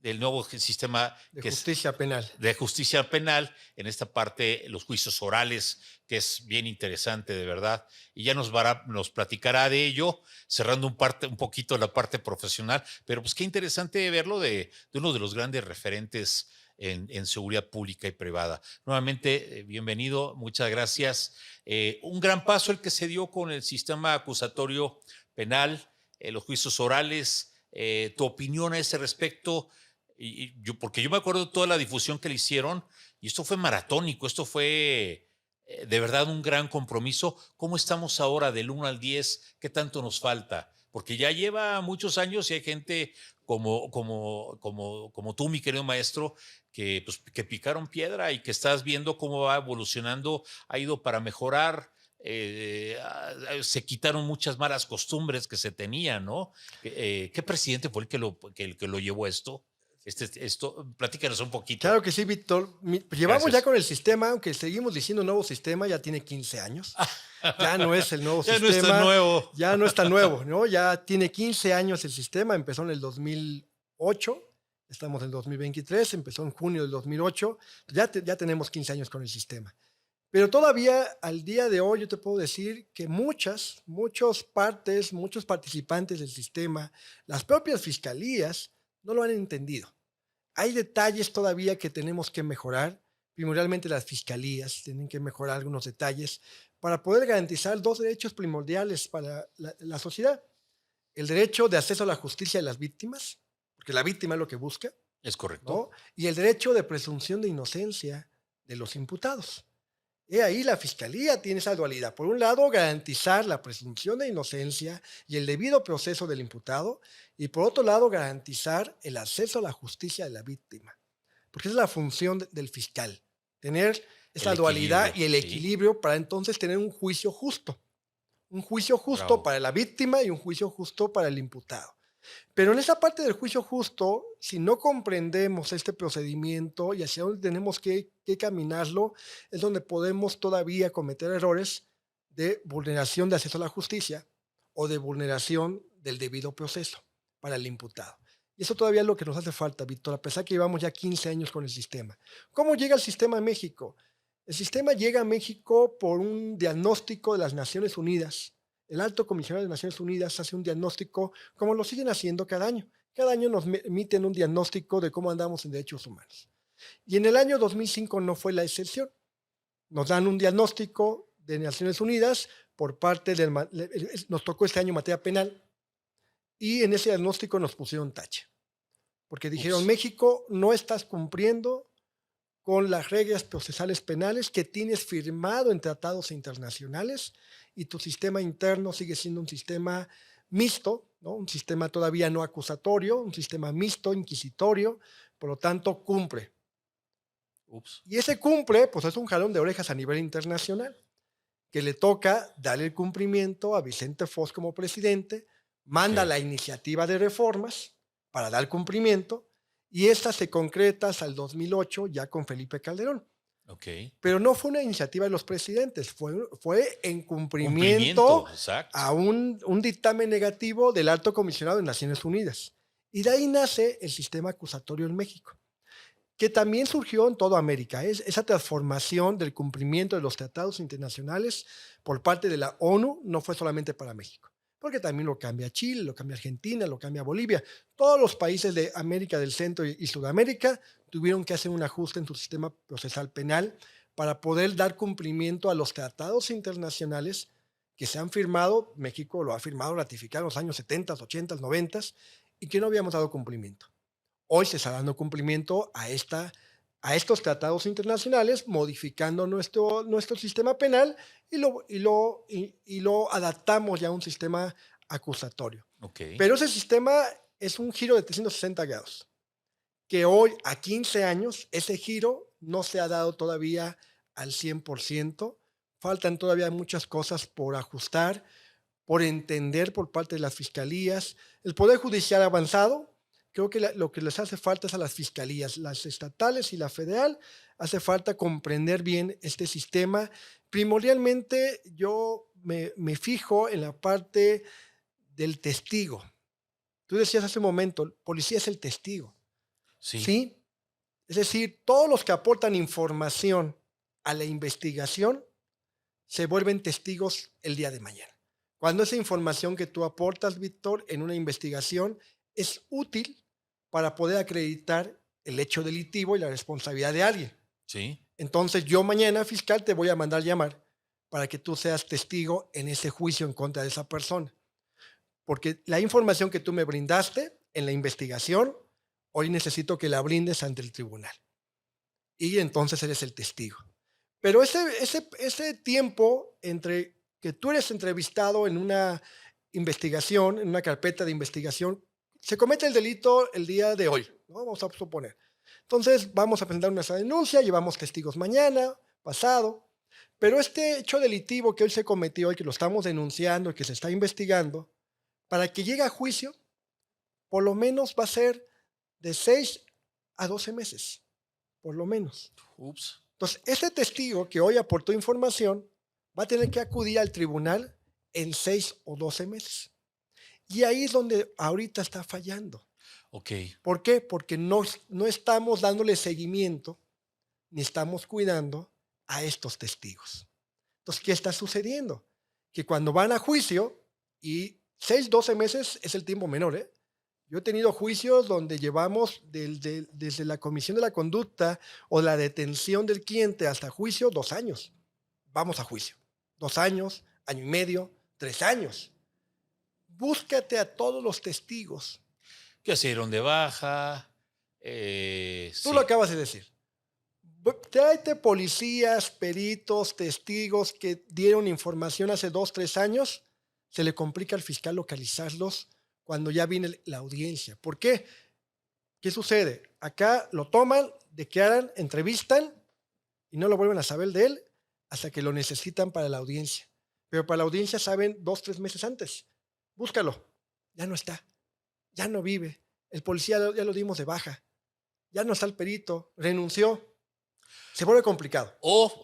del nuevo sistema De que es justicia penal. de justicia penal, en esta parte los juicios orales, que es bien interesante de verdad, y ya nos platicará de ello, cerrando un poquito la parte profesional, pero pues qué interesante verlo de uno de los grandes referentes en seguridad pública y privada. Nuevamente, bienvenido, muchas gracias. Un gran paso el que se dio con el sistema acusatorio penal, los juicios orales, tu opinión a ese respecto. Porque yo me acuerdo de toda la difusión que le hicieron y esto fue maratónico, esto fue de verdad un gran compromiso. ¿Cómo estamos ahora del 1 al 10? ¿Qué tanto nos falta? Porque ya lleva muchos años y hay gente como tú, mi querido maestro, pues, que picaron piedra y que estás viendo cómo va evolucionando, ha ido para mejorar. Se quitaron muchas malas costumbres que se tenían, ¿no? ¿Qué presidente fue el que lo llevó a esto? Platícanos un poquito. Claro que sí, Víctor. Llevamos ya Gracias. con el sistema, aunque seguimos diciendo nuevo sistema, ya tiene 15 años. Ya no es el nuevo Ya no es tan sistema, nuevo. ya no es tan nuevo, ¿no? Ya tiene 15 años el sistema, empezó en el 2008, estamos en el 2023, empezó en junio del 2008, ya tenemos 15 años con el sistema. Pero todavía al día de hoy yo te puedo decir que muchos partes, muchos participantes del sistema, las propias fiscalías, no lo han entendido. Hay detalles todavía que tenemos que mejorar. Primordialmente las fiscalías tienen que mejorar algunos detalles para poder garantizar dos derechos primordiales para la sociedad. El derecho de acceso a la justicia de las víctimas, porque la víctima es lo que busca, Es ¿no? correcto. Y el derecho de presunción de inocencia de los imputados. He ahí la fiscalía tiene esa dualidad. Por un lado, garantizar la presunción de inocencia y el debido proceso del imputado, y por otro lado, garantizar el acceso a la justicia de la víctima. Porque es la función del fiscal, tener El esa dualidad equilibrio, y el sí. equilibrio para entonces tener un juicio justo. Un juicio justo Bravo. para la víctima y un juicio justo para el imputado. Pero en esa parte del juicio justo, si no comprendemos este procedimiento y hacia dónde tenemos que caminarlo, es donde podemos todavía cometer errores de vulneración de acceso a la justicia o de vulneración del debido proceso para el imputado. Y eso todavía es lo que nos hace falta, Víctor, a pesar que llevamos ya 15 años con el sistema. ¿Cómo llega el sistema a México? El sistema llega a México por un diagnóstico de las Naciones Unidas. El Alto Comisionado de Naciones Unidas hace un diagnóstico como lo siguen haciendo cada año. Cada año nos emiten un diagnóstico de cómo andamos en derechos humanos. Y en el año 2005 no fue la excepción. Nos dan un diagnóstico de Naciones Unidas por parte del... Nos tocó este año materia penal y en ese diagnóstico nos pusieron tache. Porque dijeron, Ups. México, no estás cumpliendo con las reglas procesales penales que tienes firmado en tratados internacionales y tu sistema interno sigue siendo un sistema mixto, ¿no? Un sistema todavía no acusatorio, un sistema mixto, inquisitorio, por lo tanto cumple. Ups. Y ese cumple, pues es un jalón de orejas a nivel internacional, que le toca darle el cumplimiento a Vicente Fox como presidente, manda Ok. la iniciativa de reformas para dar cumplimiento y esta se concreta hasta el 2008 ya con Felipe Calderón. Ok. Pero no fue una iniciativa de los presidentes, fue en cumplimiento Cumplimiento, exacto. a un dictamen negativo del Alto Comisionado de Naciones Unidas. Y de ahí nace el sistema acusatorio en México, que también surgió en toda América. Es esa transformación del cumplimiento de los tratados internacionales por parte de la ONU no fue solamente para México. porque también lo cambia Chile, lo cambia Argentina, lo cambia Bolivia. Todos los países de América del Centro y Sudamérica tuvieron que hacer un ajuste en su sistema procesal penal para poder dar cumplimiento a los tratados internacionales que se han firmado. México lo ha firmado, ratificado en los años 70, 80, 90 y que no habíamos dado cumplimiento. Hoy se está dando cumplimiento a estos tratados internacionales, modificando nuestro sistema penal y lo adaptamos ya a un sistema acusatorio. Ok, Pero ese sistema es un giro de 360 grados, que hoy, a 15 años, ese giro no se ha dado todavía al 100%. Faltan todavía muchas cosas por ajustar, por entender por parte de las fiscalías. El Poder Judicial ha avanzado. Creo que lo que les hace falta es a las fiscalías, las estatales y la federal, hace falta comprender bien este sistema. Primordialmente yo me fijo en la parte del testigo. Tú decías hace un momento, el policía es el testigo, sí, ¿sí? Es decir, todos los que aportan información a la investigación se vuelven testigos el día de mañana. Cuando esa información que tú aportas, Víctor, en una investigación es útil para poder acreditar el hecho delictivo y la responsabilidad de alguien. sí. Entonces yo mañana, fiscal, te voy a mandar llamar para que tú seas testigo en ese juicio en contra de esa persona. Porque la información que tú me brindaste en la investigación, hoy necesito que la brindes ante el tribunal. Y entonces eres el testigo. Pero ese tiempo entre que tú eres entrevistado en una investigación, en una carpeta de investigación, se comete el delito el día de hoy, ¿no? Vamos a suponer. Entonces vamos a presentar nuestra denuncia, llevamos testigos mañana, pasado, pero este hecho delictivo que hoy se cometió y que lo estamos denunciando y que se está investigando, para que llegue a juicio, por lo menos va a ser de 6 a 12 meses, por lo menos. Ups. Entonces, ese testigo que hoy aportó información va a tener que acudir al tribunal en 6 o 12 meses. Y ahí es donde ahorita está fallando. Ok, ¿Por qué? Porque no estamos dándole seguimiento ni estamos cuidando a estos testigos. Entonces, ¿qué está sucediendo? Que cuando van a juicio, y 6, 12 meses es el tiempo menor, ¿eh? Yo he tenido juicios donde llevamos desde la comisión de la conducta o la detención del cliente hasta juicio 2 años. Vamos a juicio. 2 años, año y medio, 3 años. Búscate a todos los testigos. que se dieron de baja. Tú lo Sí, acabas de decir. Tráete policías, peritos, testigos que dieron información hace 2, 3 años. Se le complica al fiscal localizarlos cuando ya viene la audiencia. ¿Por qué? ¿Qué sucede? Acá lo toman, declaran, entrevistan y no lo vuelven a saber de él hasta que lo necesitan para la audiencia. Pero para la audiencia saben 2, 3 meses antes. Búscalo. Ya no está. Ya no vive. El policía ya lo dimos de baja. Ya no está el perito. Renunció. Se vuelve complicado. o,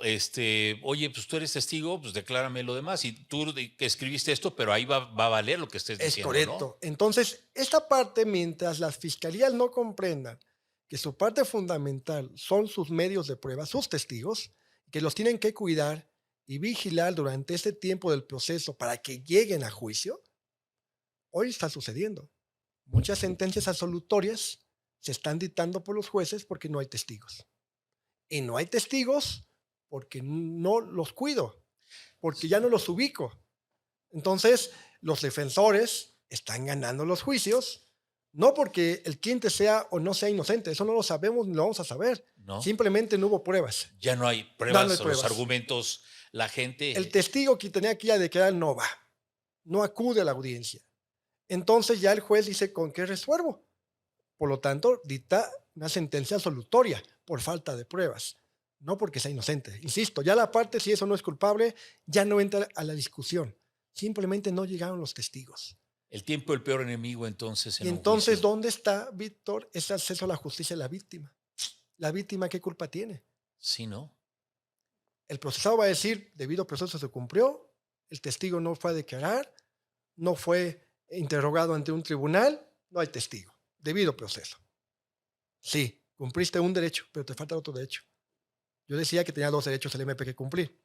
oye, pues tú eres testigo, pues declárame lo demás. Y tú que escribiste esto, pero ahí va a valer lo que estés Es diciendo, ¿no? correcto. Entonces, esta parte, mientras las fiscalías no comprendan que su parte fundamental son sus medios de prueba, sus testigos, que los tienen que cuidar y vigilar durante este tiempo del proceso para que lleguen a juicio, hoy está sucediendo. Muchas sentencias absolutorias se están dictando por los jueces porque no hay testigos. Y no hay testigos porque no los cuido, porque ya no los ubico. Entonces, los defensores están ganando los juicios, no porque el cliente sea o no sea inocente, eso no lo sabemos ni lo vamos a saber. ¿No? Simplemente no hubo pruebas. Ya no hay No, no hay pruebas, los pruebas. argumentos, la El gente. testigo que tenía que ir a declarar no va, no acude a la audiencia. Entonces ya el juez dice con qué resuelvo. Por lo tanto, dicta una sentencia absolutoria por falta de pruebas, no porque sea inocente. Insisto, ya la parte, si eso no es culpable, ya no entra a la discusión. Simplemente no llegaron los testigos. El tiempo, el peor enemigo, entonces, Y en un entonces, juicio. ¿dónde está, Víctor, ese acceso a la justicia de la víctima? ¿La víctima qué culpa tiene? Sí, ¿no? El procesado va a decir, debido proceso se cumplió, el testigo no fue a declarar, no fue interrogado ante un tribunal, no hay testigo, debido proceso. Sí, cumpliste un derecho, pero te falta otro derecho. Yo decía que tenía 2 derechos el MP que cumplir,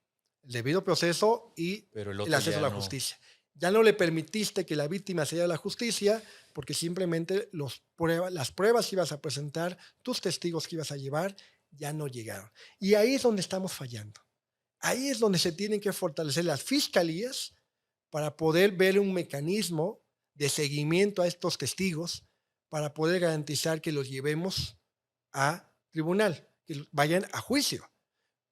el debido proceso y Pero el el otro acceso a ya la no. justicia. Ya no le permitiste que la víctima se lleve a la justicia porque simplemente las pruebas que ibas a presentar, tus testigos que ibas a llevar, ya no llegaron. Y ahí es donde estamos fallando. Ahí es donde se tienen que fortalecer las fiscalías para poder ver un mecanismo de seguimiento a estos testigos para poder garantizar que los llevemos a tribunal, que vayan a juicio.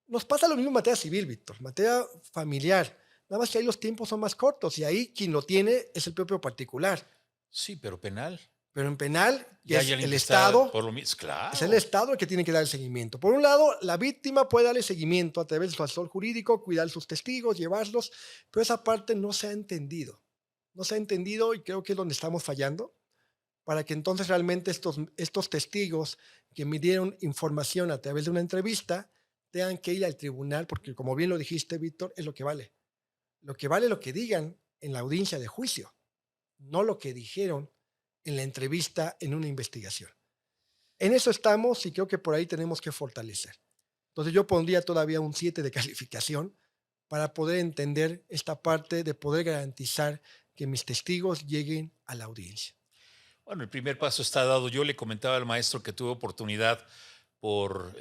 Nos pasa lo mismo en materia civil, Víctor, materia familiar. Nada más que ahí los tiempos son más cortos y ahí quien lo tiene es el propio particular. Sí, pero penal. Pero en penal, que Ya hay es alguien el que está Estado, por lo mismo. es el Claro. Estado el que tiene que dar el seguimiento. Por un lado, la víctima puede darle seguimiento a través de su asesor jurídico, cuidar sus testigos, llevarlos, pero esa parte no se ha entendido. No se ha entendido y creo que es donde estamos fallando para que entonces realmente estos testigos que me dieron información a través de una entrevista tengan que ir al tribunal, porque como bien lo dijiste, Víctor, es lo que vale. Lo que vale es lo que digan en la audiencia de juicio, no lo que dijeron en la entrevista en una investigación. En eso estamos y creo que por ahí tenemos que fortalecer. Entonces yo pondría todavía un 7 de calificación para poder entender esta parte de poder garantizar que mis testigos lleguen a la audiencia. Bueno, el primer paso está dado. Yo le comentaba al maestro que tuve oportunidad por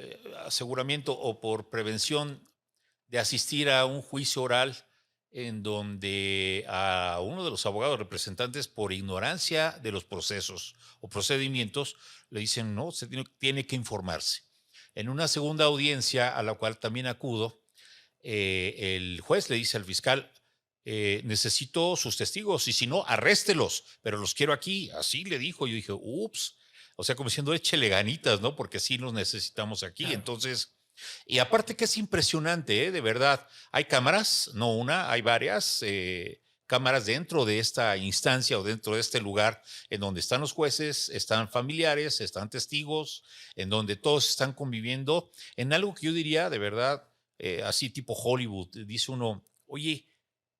aseguramiento o por prevención de asistir a un juicio oral en donde a uno de los abogados representantes, por ignorancia de los procesos o procedimientos, le dicen, no, se tiene que informarse. En una segunda audiencia a la cual también acudo, el juez le dice al fiscal, necesito sus testigos y si no, arréstelos, pero los quiero aquí. Así le dijo. Yo dije, ups, o sea, como diciendo, échele ganitas, ¿no? Porque sí los necesitamos aquí. Claro. Entonces, y aparte que es impresionante, ¿eh? De verdad. Hay cámaras, no una, hay varias cámaras dentro de esta instancia o dentro de este lugar en donde están los jueces, están familiares, están testigos, en donde todos están conviviendo en algo que yo diría de verdad, así tipo Hollywood. Dice uno, oye,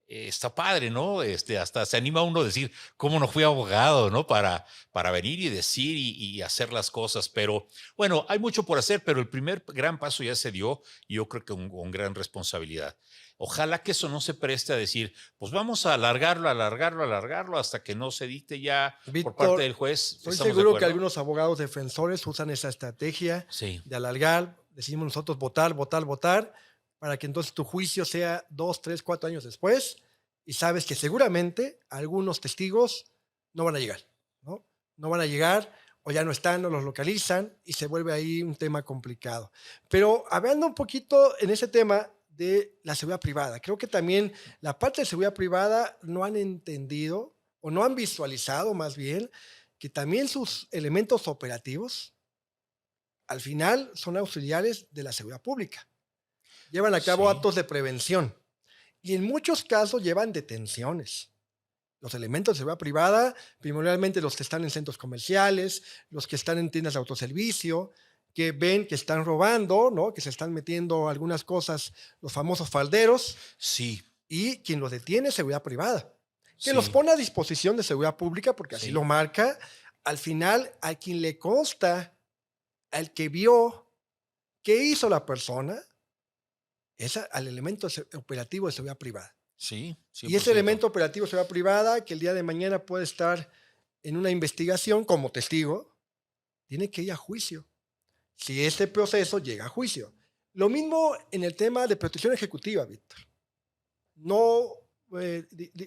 está padre, ¿no? Hasta se anima uno a decir, ¿cómo no fui abogado, ¿no? Para venir y decir y hacer las cosas. Pero bueno, hay mucho por hacer, pero el primer gran paso ya se dio y yo creo que con gran responsabilidad. Ojalá que eso no se preste a decir, pues vamos a alargarlo, alargarlo, alargarlo hasta que no se dicte ya por parte Víctor, del juez. estoy ¿Estamos de seguro que acuerdo? algunos abogados defensores usan esa estrategia Sí, de alargar, decimos nosotros votar, votar, votar, para que entonces tu juicio sea 2, 3, 4 años después y sabes que seguramente algunos testigos no van a llegar, ¿no? No van a llegar o ya no están, no los localizan y se vuelve ahí un tema complicado. Pero hablando un poquito en ese tema de la seguridad privada, creo que también la parte de seguridad privada no han entendido o no han visualizado más bien que también sus elementos operativos al final son auxiliares de la seguridad pública. Llevan a cabo sí, actos de prevención y en muchos casos llevan detenciones. Los elementos de seguridad privada, primordialmente los que están en centros comerciales, los que están en tiendas de autoservicio, que ven que están robando, ¿no? Que se están metiendo algunas cosas, los famosos falderos, sí, y quien los detiene es seguridad privada, que los sí, pone a disposición de seguridad pública, porque así lo sí, marca. Al final, a quien le consta, al que vio qué hizo la persona, es al elemento operativo de seguridad privada. sí, Y ese 100%. elemento operativo de seguridad privada, que el día de mañana puede estar en una investigación como testigo, tiene que ir a juicio, si este proceso llega a juicio. Lo mismo en el tema de protección ejecutiva, Víctor. No,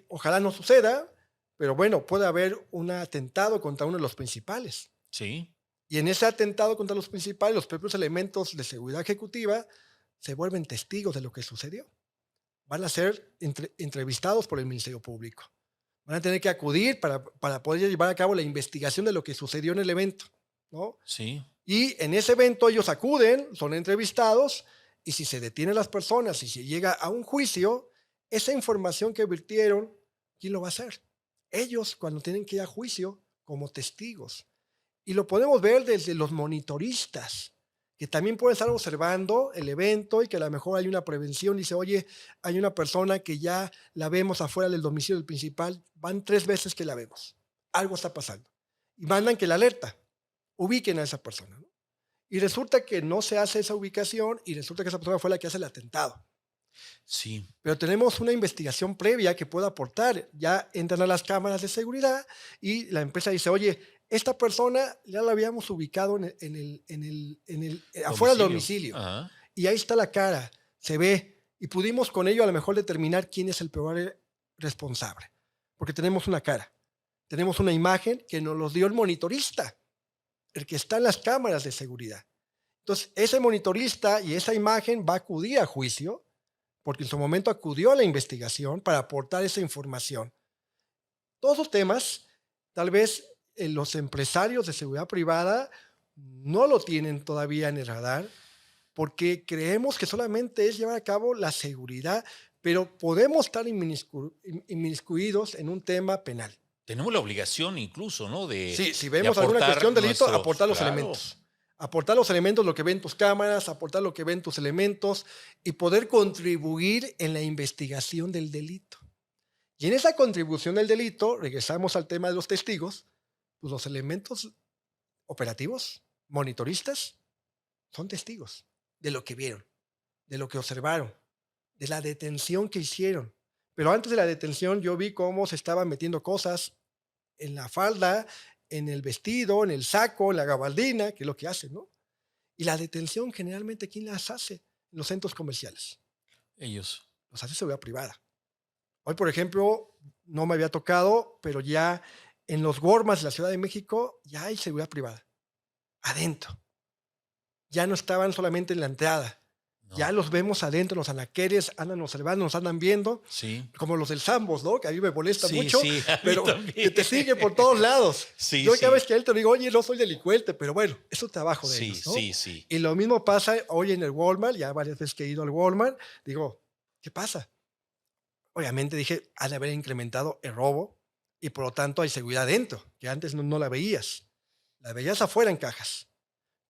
ojalá no suceda, pero bueno, puede haber un atentado contra uno de los principales. Sí, Y en ese atentado contra los principales, los propios elementos de seguridad ejecutiva se vuelven testigos de lo que sucedió. Van a ser entrevistados por el Ministerio Público. Van a tener que acudir para poder llevar a cabo la investigación de lo que sucedió en el evento, ¿no? sí, Y en ese evento ellos acuden, son entrevistados, y si se detienen las personas y se llega a un juicio, esa información que virtieron, ¿quién lo va a hacer? Ellos, cuando tienen que ir a juicio como testigos. Y lo podemos ver desde los monitoristas, que también pueden estar observando el evento y que a lo mejor hay una prevención. Dice, oye, hay una persona que ya la vemos afuera del domicilio del principal, van 3 veces que la vemos. Algo está pasando. Y mandan que la alerta, ubiquen a esa persona, ¿no? Y resulta que no se hace esa ubicación y resulta que esa persona fue la que hace el atentado. Sí. Pero tenemos una investigación previa que puede aportar. Ya entran a las cámaras de seguridad y la empresa dice, oye, esta persona ya la habíamos ubicado afuera del Domicilio. domicilio Ajá. y ahí está la cara, se ve y pudimos con ello a lo mejor determinar quién es el peor responsable, porque tenemos una cara, tenemos una imagen que nos los dio el monitorista, el que está en las cámaras de seguridad. Entonces, ese monitorista y esa imagen va a acudir a juicio porque en su momento acudió a la investigación para aportar esa información. Todos los temas, tal vez los empresarios de seguridad privada no lo tienen todavía en el radar porque creemos que solamente es llevar a cabo la seguridad, pero podemos estar inmiscuidos en un tema penal. Tenemos la obligación incluso, ¿no? Sí, si De vemos alguna aportar cuestión de delito, nuestros, aportar los claro, elementos. Aportar los elementos, lo que ven tus cámaras, aportar lo que ven tus elementos y poder contribuir en la investigación del delito. Y en esa contribución del delito, regresamos al tema de los testigos, pues los elementos operativos, monitoristas, son testigos de lo que vieron, de lo que observaron, de la detención que hicieron. Pero antes de la detención yo vi cómo se estaban metiendo cosas en la falda, en el vestido, en el saco, en la gabardina, que es lo que hacen, ¿no? Y la detención generalmente, ¿quién las hace? En los centros comerciales. ellos. Los hace seguridad privada. Hoy, por ejemplo, no me había tocado, pero ya en los Walmarts de la Ciudad de México ya hay seguridad privada. Adentro. Ya no estaban solamente en la entrada. Ya No. los vemos adentro, los anaqueres andan observando, nos andan viendo, Sí. como los del Sambos, ¿no? Que a mí me molesta Sí, mucho, sí, a mí pero que también. te sigue por todos lados. Sí, Yo cada sí. vez que él te digo, oye, no soy delincuente, pero bueno, es un trabajo de Sí, ellos, ¿no? sí, sí. Y lo mismo pasa hoy en el Walmart, ya varias veces que he ido al Walmart, digo, ¿qué pasa? Obviamente dije, ha de haber incrementado el robo y por lo tanto hay seguridad dentro, que antes no la veías. La veías afuera en cajas,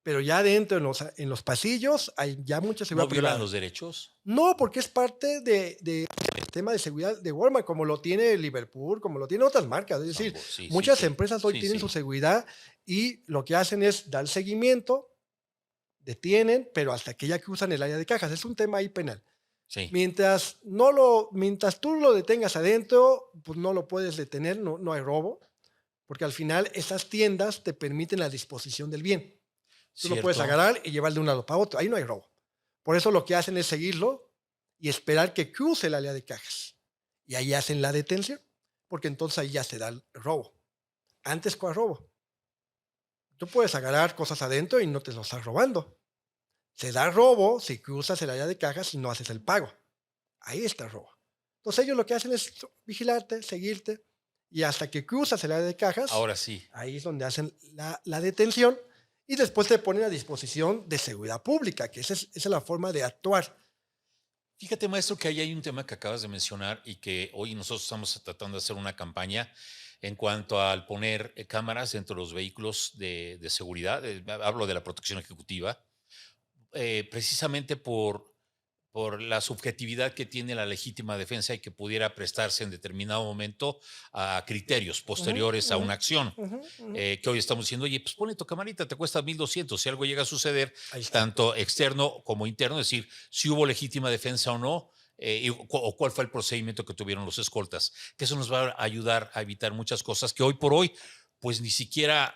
pero ya dentro en los pasillos hay ya mucha ¿No seguridad violan privada. los derechos? No, porque es parte del tema de seguridad de Walmart, como lo tiene Liverpool, como lo tiene otras marcas. Es decir, Sambo, sí, sí, muchas sí. empresas hoy Sí, tienen su sí. seguridad y lo que hacen es dar seguimiento, detienen, pero hasta que ya cruzan el área de cajas. Es un tema ahí penal. Sí, Mientras tú lo detengas adentro, pues no lo puedes detener, no hay robo, porque al final esas tiendas te permiten la disposición del bien. Tú lo puedes cierto. agarrar y llevar de un lado para otro. Ahí no hay robo. Por eso lo que hacen es seguirlo y esperar que cruce el área de cajas. Y ahí hacen la detención, porque entonces ahí ya se da el robo. Antes, ¿cuál robo? Tú puedes agarrar cosas adentro y no te lo estás robando. Se da robo si cruzas el área de cajas y no haces el pago. Ahí está el robo. Entonces ellos lo que hacen es vigilarte, seguirte, y hasta que cruzas el área de cajas, Ahora sí. ahí es donde hacen la detención y después te ponen a disposición de seguridad pública, que esa es la forma de actuar. Fíjate, maestro, que ahí hay un tema que acabas de mencionar y que hoy nosotros estamos tratando de hacer una campaña en cuanto al poner cámaras dentro de los vehículos de seguridad. Hablo de la protección ejecutiva, precisamente por la subjetividad que tiene la legítima defensa y que pudiera prestarse en determinado momento a criterios Ujú, posteriores a ujú, una acción. ujú, ujú. Que hoy estamos diciendo, oye, pues pone tu camarita, te cuesta 1,200. Si algo llega a suceder, Ahí está. tanto externo como interno, es decir, si hubo legítima defensa o no, o cuál fue el procedimiento que tuvieron los escoltas, que eso nos va a ayudar a evitar muchas cosas que hoy por hoy, pues ni siquiera,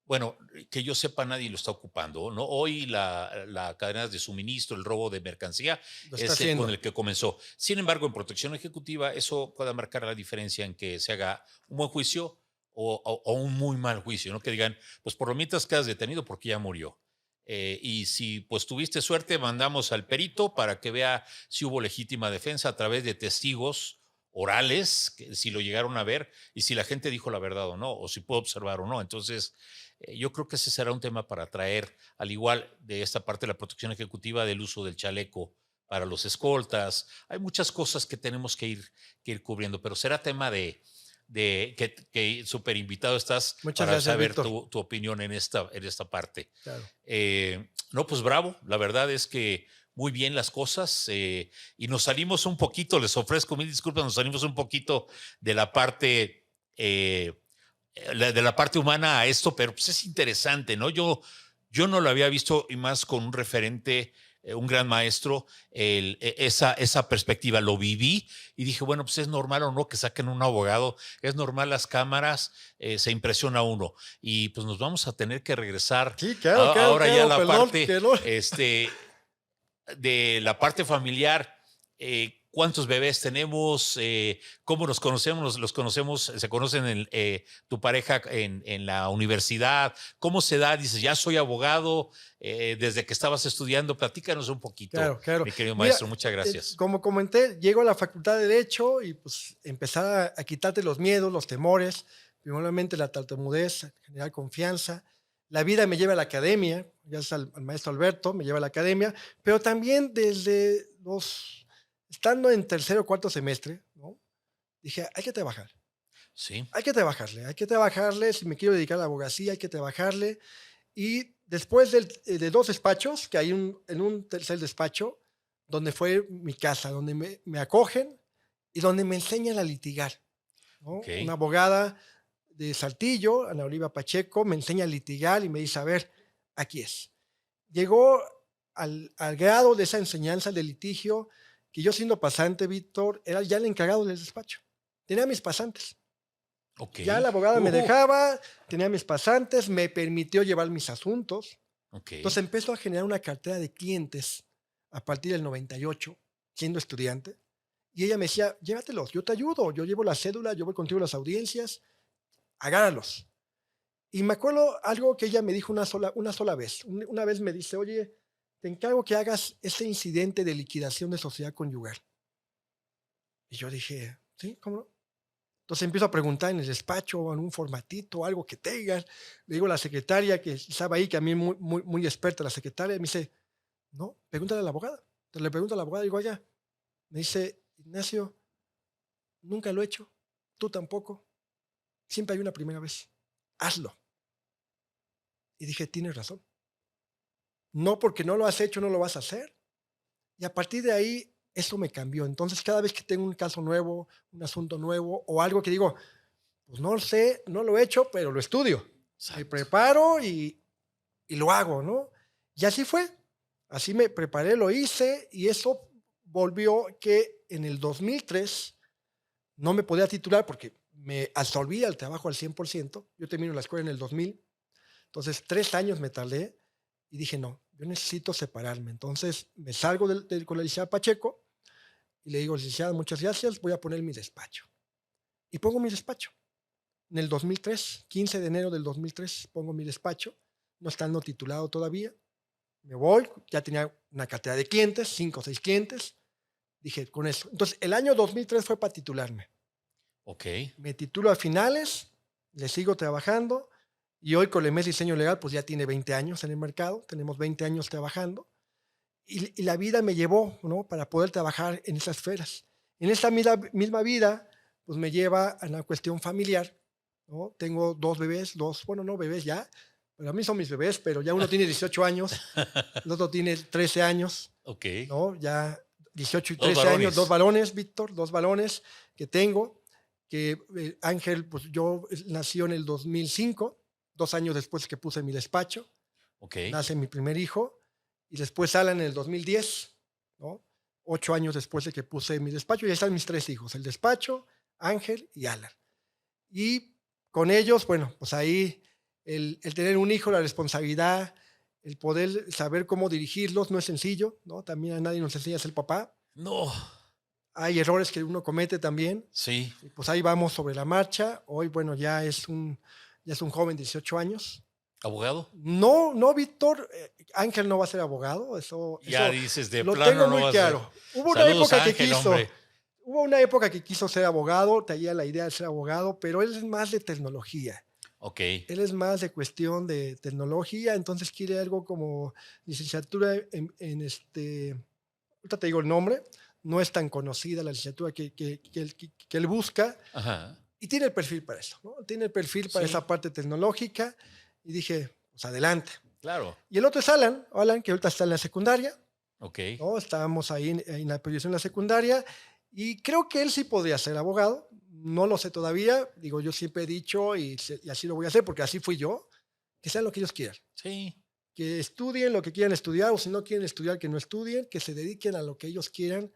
bueno, que yo sepa, nadie lo está ocupando, ¿no? Hoy la cadena de suministro, el robo de mercancía, Lo está es con haciendo. el que comenzó. Sin embargo, en protección ejecutiva, eso puede marcar la diferencia en que se haga un buen juicio o un muy mal juicio, ¿no? Que digan, pues por lo mientras quedas detenido porque ya murió. Y si pues tuviste suerte, mandamos al perito para que vea si hubo legítima defensa a través de testigos orales, que si lo llegaron a ver y si la gente dijo la verdad o no, o si pudo observar o no. Entonces, yo creo que ese será un tema para traer, al igual de esta parte de la protección ejecutiva, del uso del chaleco para los escoltas. Hay muchas cosas que tenemos que ir cubriendo, pero será tema de que súper invitado estás Muchas para gracias, saber Víctor. tu opinión en esta parte. Claro. No, pues bravo, la verdad es que muy bien las cosas y nos salimos un poquito, les ofrezco mil disculpas, nos salimos un poquito de la parte de la parte humana a esto, pero pues es interesante, ¿no? Yo no lo había visto y más con un referente un gran maestro, esa perspectiva. Lo viví y dije, bueno, pues es normal o no que saquen un abogado, es normal las cámaras, se impresiona uno. Y pues nos vamos a tener que regresar Sí, claro, claro, ahora ya a claro, la perdón, parte que no. de la parte familiar. ¿Cuántos bebés tenemos? ¿Cómo nos conocemos? Los conocemos, se conocen tu pareja en la universidad. ¿Cómo se da? Dices, ya soy abogado, desde que estabas estudiando. Platícanos un poquito, Claro, claro. mi querido Mira, maestro. Muchas gracias. como comenté, llego a la Facultad de Derecho y pues empezar a quitarte los miedos, los temores, primeramente la tartamudez, generar confianza. La vida me lleva a la academia, gracias al maestro Alberto, me lleva a la academia, pero también estando en tercer o cuarto semestre, ¿no? Dije, hay que trabajar. Sí, Hay que trabajarle, si me quiero dedicar a la abogacía, hay que trabajarle. Y después de 2 despachos, que hay en un tercer despacho, donde fue mi casa, donde me acogen y donde me enseñan a litigar, ¿no? ok, Una abogada de Saltillo, Ana Oliva Pacheco, me enseña a litigar y me dice, a ver, aquí es. Llegó al grado de esa enseñanza de litigio que yo siendo pasante, Víctor, era ya el encargado del despacho. Tenía mis pasantes. ok, Ya la abogada me uh, dejaba, tenía mis pasantes, me permitió llevar mis asuntos. ok, Entonces empezó a generar una cartera de clientes a partir del 98, siendo estudiante. Y ella me decía, llévatelos, yo te ayudo, yo llevo la cédula, yo voy contigo a las audiencias, agárralos. Y me acuerdo algo que ella me dijo una sola vez. Una vez me dice, oye, te encargo que hagas ese incidente de liquidación de sociedad conyugal. Y yo dije, sí, ¿cómo no? Entonces empiezo a preguntar en el despacho, en un formatito, algo que tengan. Le digo a la secretaria que estaba ahí, que a mí muy experta la secretaria, me dice, no, pregúntale a la abogada. Entonces le pregunto a la abogada, digo, allá. Me dice, Ignacio, nunca lo he hecho, tú tampoco. Siempre hay una primera vez. Hazlo. Y dije, tienes razón. No porque no lo has hecho, no lo vas a hacer. Y a partir de ahí, eso me cambió. Entonces, cada vez que tengo un caso nuevo, un asunto nuevo o algo que digo, pues no lo sé, no lo he hecho, pero lo estudio. Me exacto. preparo y lo hago, ¿no? Y así fue. Así me preparé, lo hice y eso volvió que en el 2003 no me podía titular porque me absorbía el trabajo al 100%. Yo termino la escuela en el 2000. Entonces, 3 años me tardé y dije, no, yo necesito separarme. Entonces, me salgo con la licenciada Pacheco y le digo, licenciada, muchas gracias, voy a poner mi despacho. Y pongo mi despacho. En el 2003, 15 de enero del 2003, pongo mi despacho, no estando titulado todavía. Me voy, ya tenía una cantidad de clientes, 5 o 6 clientes. Dije, con eso. Entonces, el año 2003 fue para titularme. Ok, Me titulo a finales, le sigo trabajando y hoy con el mes Diseño Legal, pues ya tiene 20 años en el mercado, tenemos 20 años trabajando y la vida me llevó, ¿no? Para poder trabajar en esas esferas. En esa misma vida, pues me lleva a una cuestión familiar, ¿no? Tengo 2 bebés, 2, bueno, no bebés ya, para mí son mis bebés, pero ya uno tiene 18 años, el otro tiene 13 años, ok. ¿no? Ya 18 y Dos 13 años, 2 varones. balones, Víctor, 2 balones que tengo, que Ángel, pues yo nació en el 2005, 2 años después que puse mi despacho, Ok, nace mi primer hijo, y después Alan en el 2010, ¿no? 8 años después de que puse mi despacho, y ahí están mis 3 hijos, el despacho, Ángel y Alan. Y con ellos, bueno, pues ahí el tener un hijo, la responsabilidad, el poder saber cómo dirigirlos, no es sencillo, ¿no? También a nadie nos enseña a ser papá. no, Hay errores que uno comete también, sí, y pues ahí vamos sobre la marcha. Hoy, bueno, ya es un joven de 18 años. abogado. No, no, Víctor, Ángel no va a ser abogado, Ya eso dices, de lo plano tengo no muy va a ser. claro. Saludos a Ángel, hombre. Hubo una época que quiso ser abogado, traía la idea de ser abogado, pero él es más de tecnología. Ok, Él es más de cuestión de tecnología, entonces quiere algo como licenciatura ahorita te digo el nombre, no es tan conocida la licenciatura que él busca, ajá, y tiene el perfil para eso, ¿no? Tiene el perfil para esa sí, parte tecnológica, y dije, pues adelante. claro, Y el otro es Alan, que ahorita está en la secundaria, ok, ¿no? Estábamos ahí en la proyección de la secundaria, y creo que él sí podría ser abogado, no lo sé todavía, digo, yo siempre he dicho, y así lo voy a hacer, porque así fui yo, que sean lo que ellos quieran. sí, que estudien lo que quieran estudiar, o si no quieren estudiar, que no estudien, que se dediquen a lo que ellos quieran,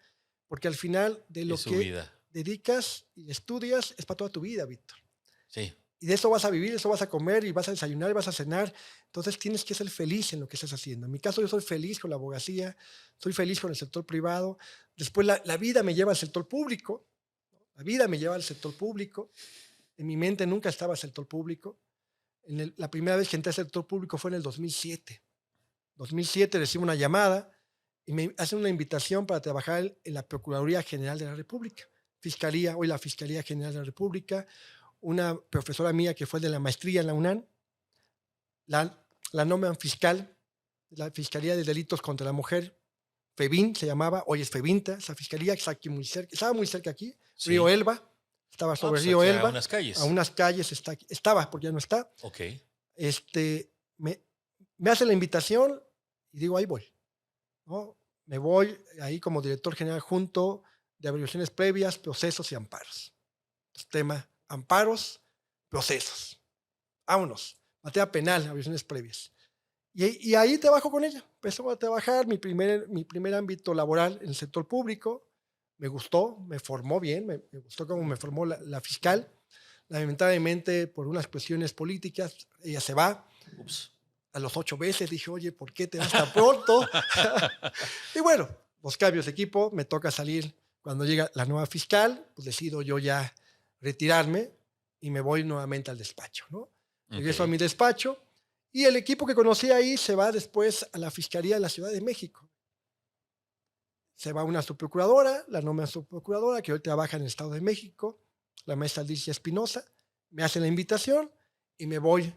porque al final de Es lo su que vida. dedicas y estudias es para toda tu vida, Víctor. Sí, Y de eso vas a vivir, de eso vas a comer y vas a desayunar y vas a cenar. Entonces tienes que ser feliz en lo que estás haciendo. En mi caso yo soy feliz con la abogacía, soy feliz con el sector privado. Después la vida me lleva al sector público, la vida me lleva al sector público. En mi mente nunca estaba el sector público. La primera vez que entré al sector público fue en el 2007. 2007 recibo una llamada y me hacen una invitación para trabajar en la Procuraduría General de la República. Fiscalía, hoy la Fiscalía General de la República, una profesora mía que fue de la maestría en la UNAM, la nombran fiscal, la Fiscalía de Delitos contra la Mujer, FEBIN se llamaba, hoy es FEBINTA, esa fiscalía que está aquí muy cerca, estaba muy cerca aquí, Río sí. Elba, estaba Ah, sobre pues Río aquí a Elba, unas a calles. unas calles estaba, porque ya no está. Ok, Este, me hace la invitación y digo, ahí voy, ¿no? Me voy ahí como director general junto de averiguaciones previas, procesos y amparos. Entonces, tema, amparos, procesos. Vámonos. Materia penal, averiguaciones previas. Y ahí trabajo con ella. Empezó a trabajar mi primer ámbito laboral en el sector público. Me gustó, me formó bien, me gustó cómo me formó la fiscal. Lamentablemente, por unas cuestiones políticas, ella se va. ups. A los 8 meses dije, oye, ¿por qué te vas tan pronto? Y bueno, los cambios de equipo, me toca salir cuando llega la nueva fiscal, pues decido yo ya retirarme y me voy nuevamente al despacho, ¿no? Ok, Regreso a mi despacho y el equipo que conocí ahí se va después a la Fiscalía de la Ciudad de México. Se va una subprocuradora, la nombra subprocuradora, que hoy trabaja en el Estado de México, la maestra Alicia Espinosa, me hace la invitación y me voy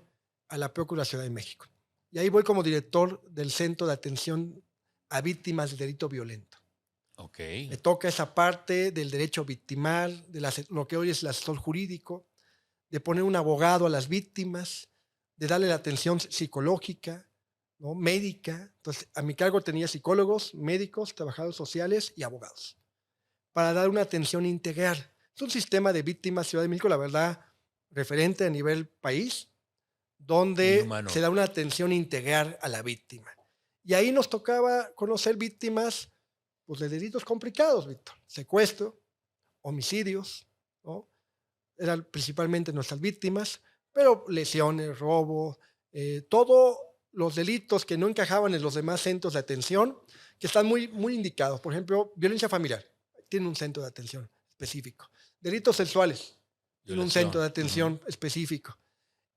a la Procuraduría Ciudad de México. Y ahí voy como director del Centro de Atención a Víctimas de Delito Violento. ok. Me toca esa parte del derecho victimal, lo que hoy es el asesor jurídico, de poner un abogado a las víctimas, de darle la atención psicológica, ¿no? Médica. Entonces, a mi cargo tenía psicólogos, médicos, trabajadores sociales y abogados, para dar una atención integral. Es un sistema de víctimas Ciudad de México, la verdad, referente a nivel país, Muy donde se humano. da una atención integral a la víctima. Y ahí nos tocaba conocer víctimas pues, de delitos complicados, Víctor. Secuestro, homicidios, ¿no? Eran principalmente nuestras víctimas, pero lesiones, robo, todos los delitos que no encajaban en los demás centros de atención, que están muy, muy indicados. Por ejemplo, violencia familiar, tiene un centro de atención específico. Delitos sexuales, tiene un centro Violación. de Ujú. atención específico.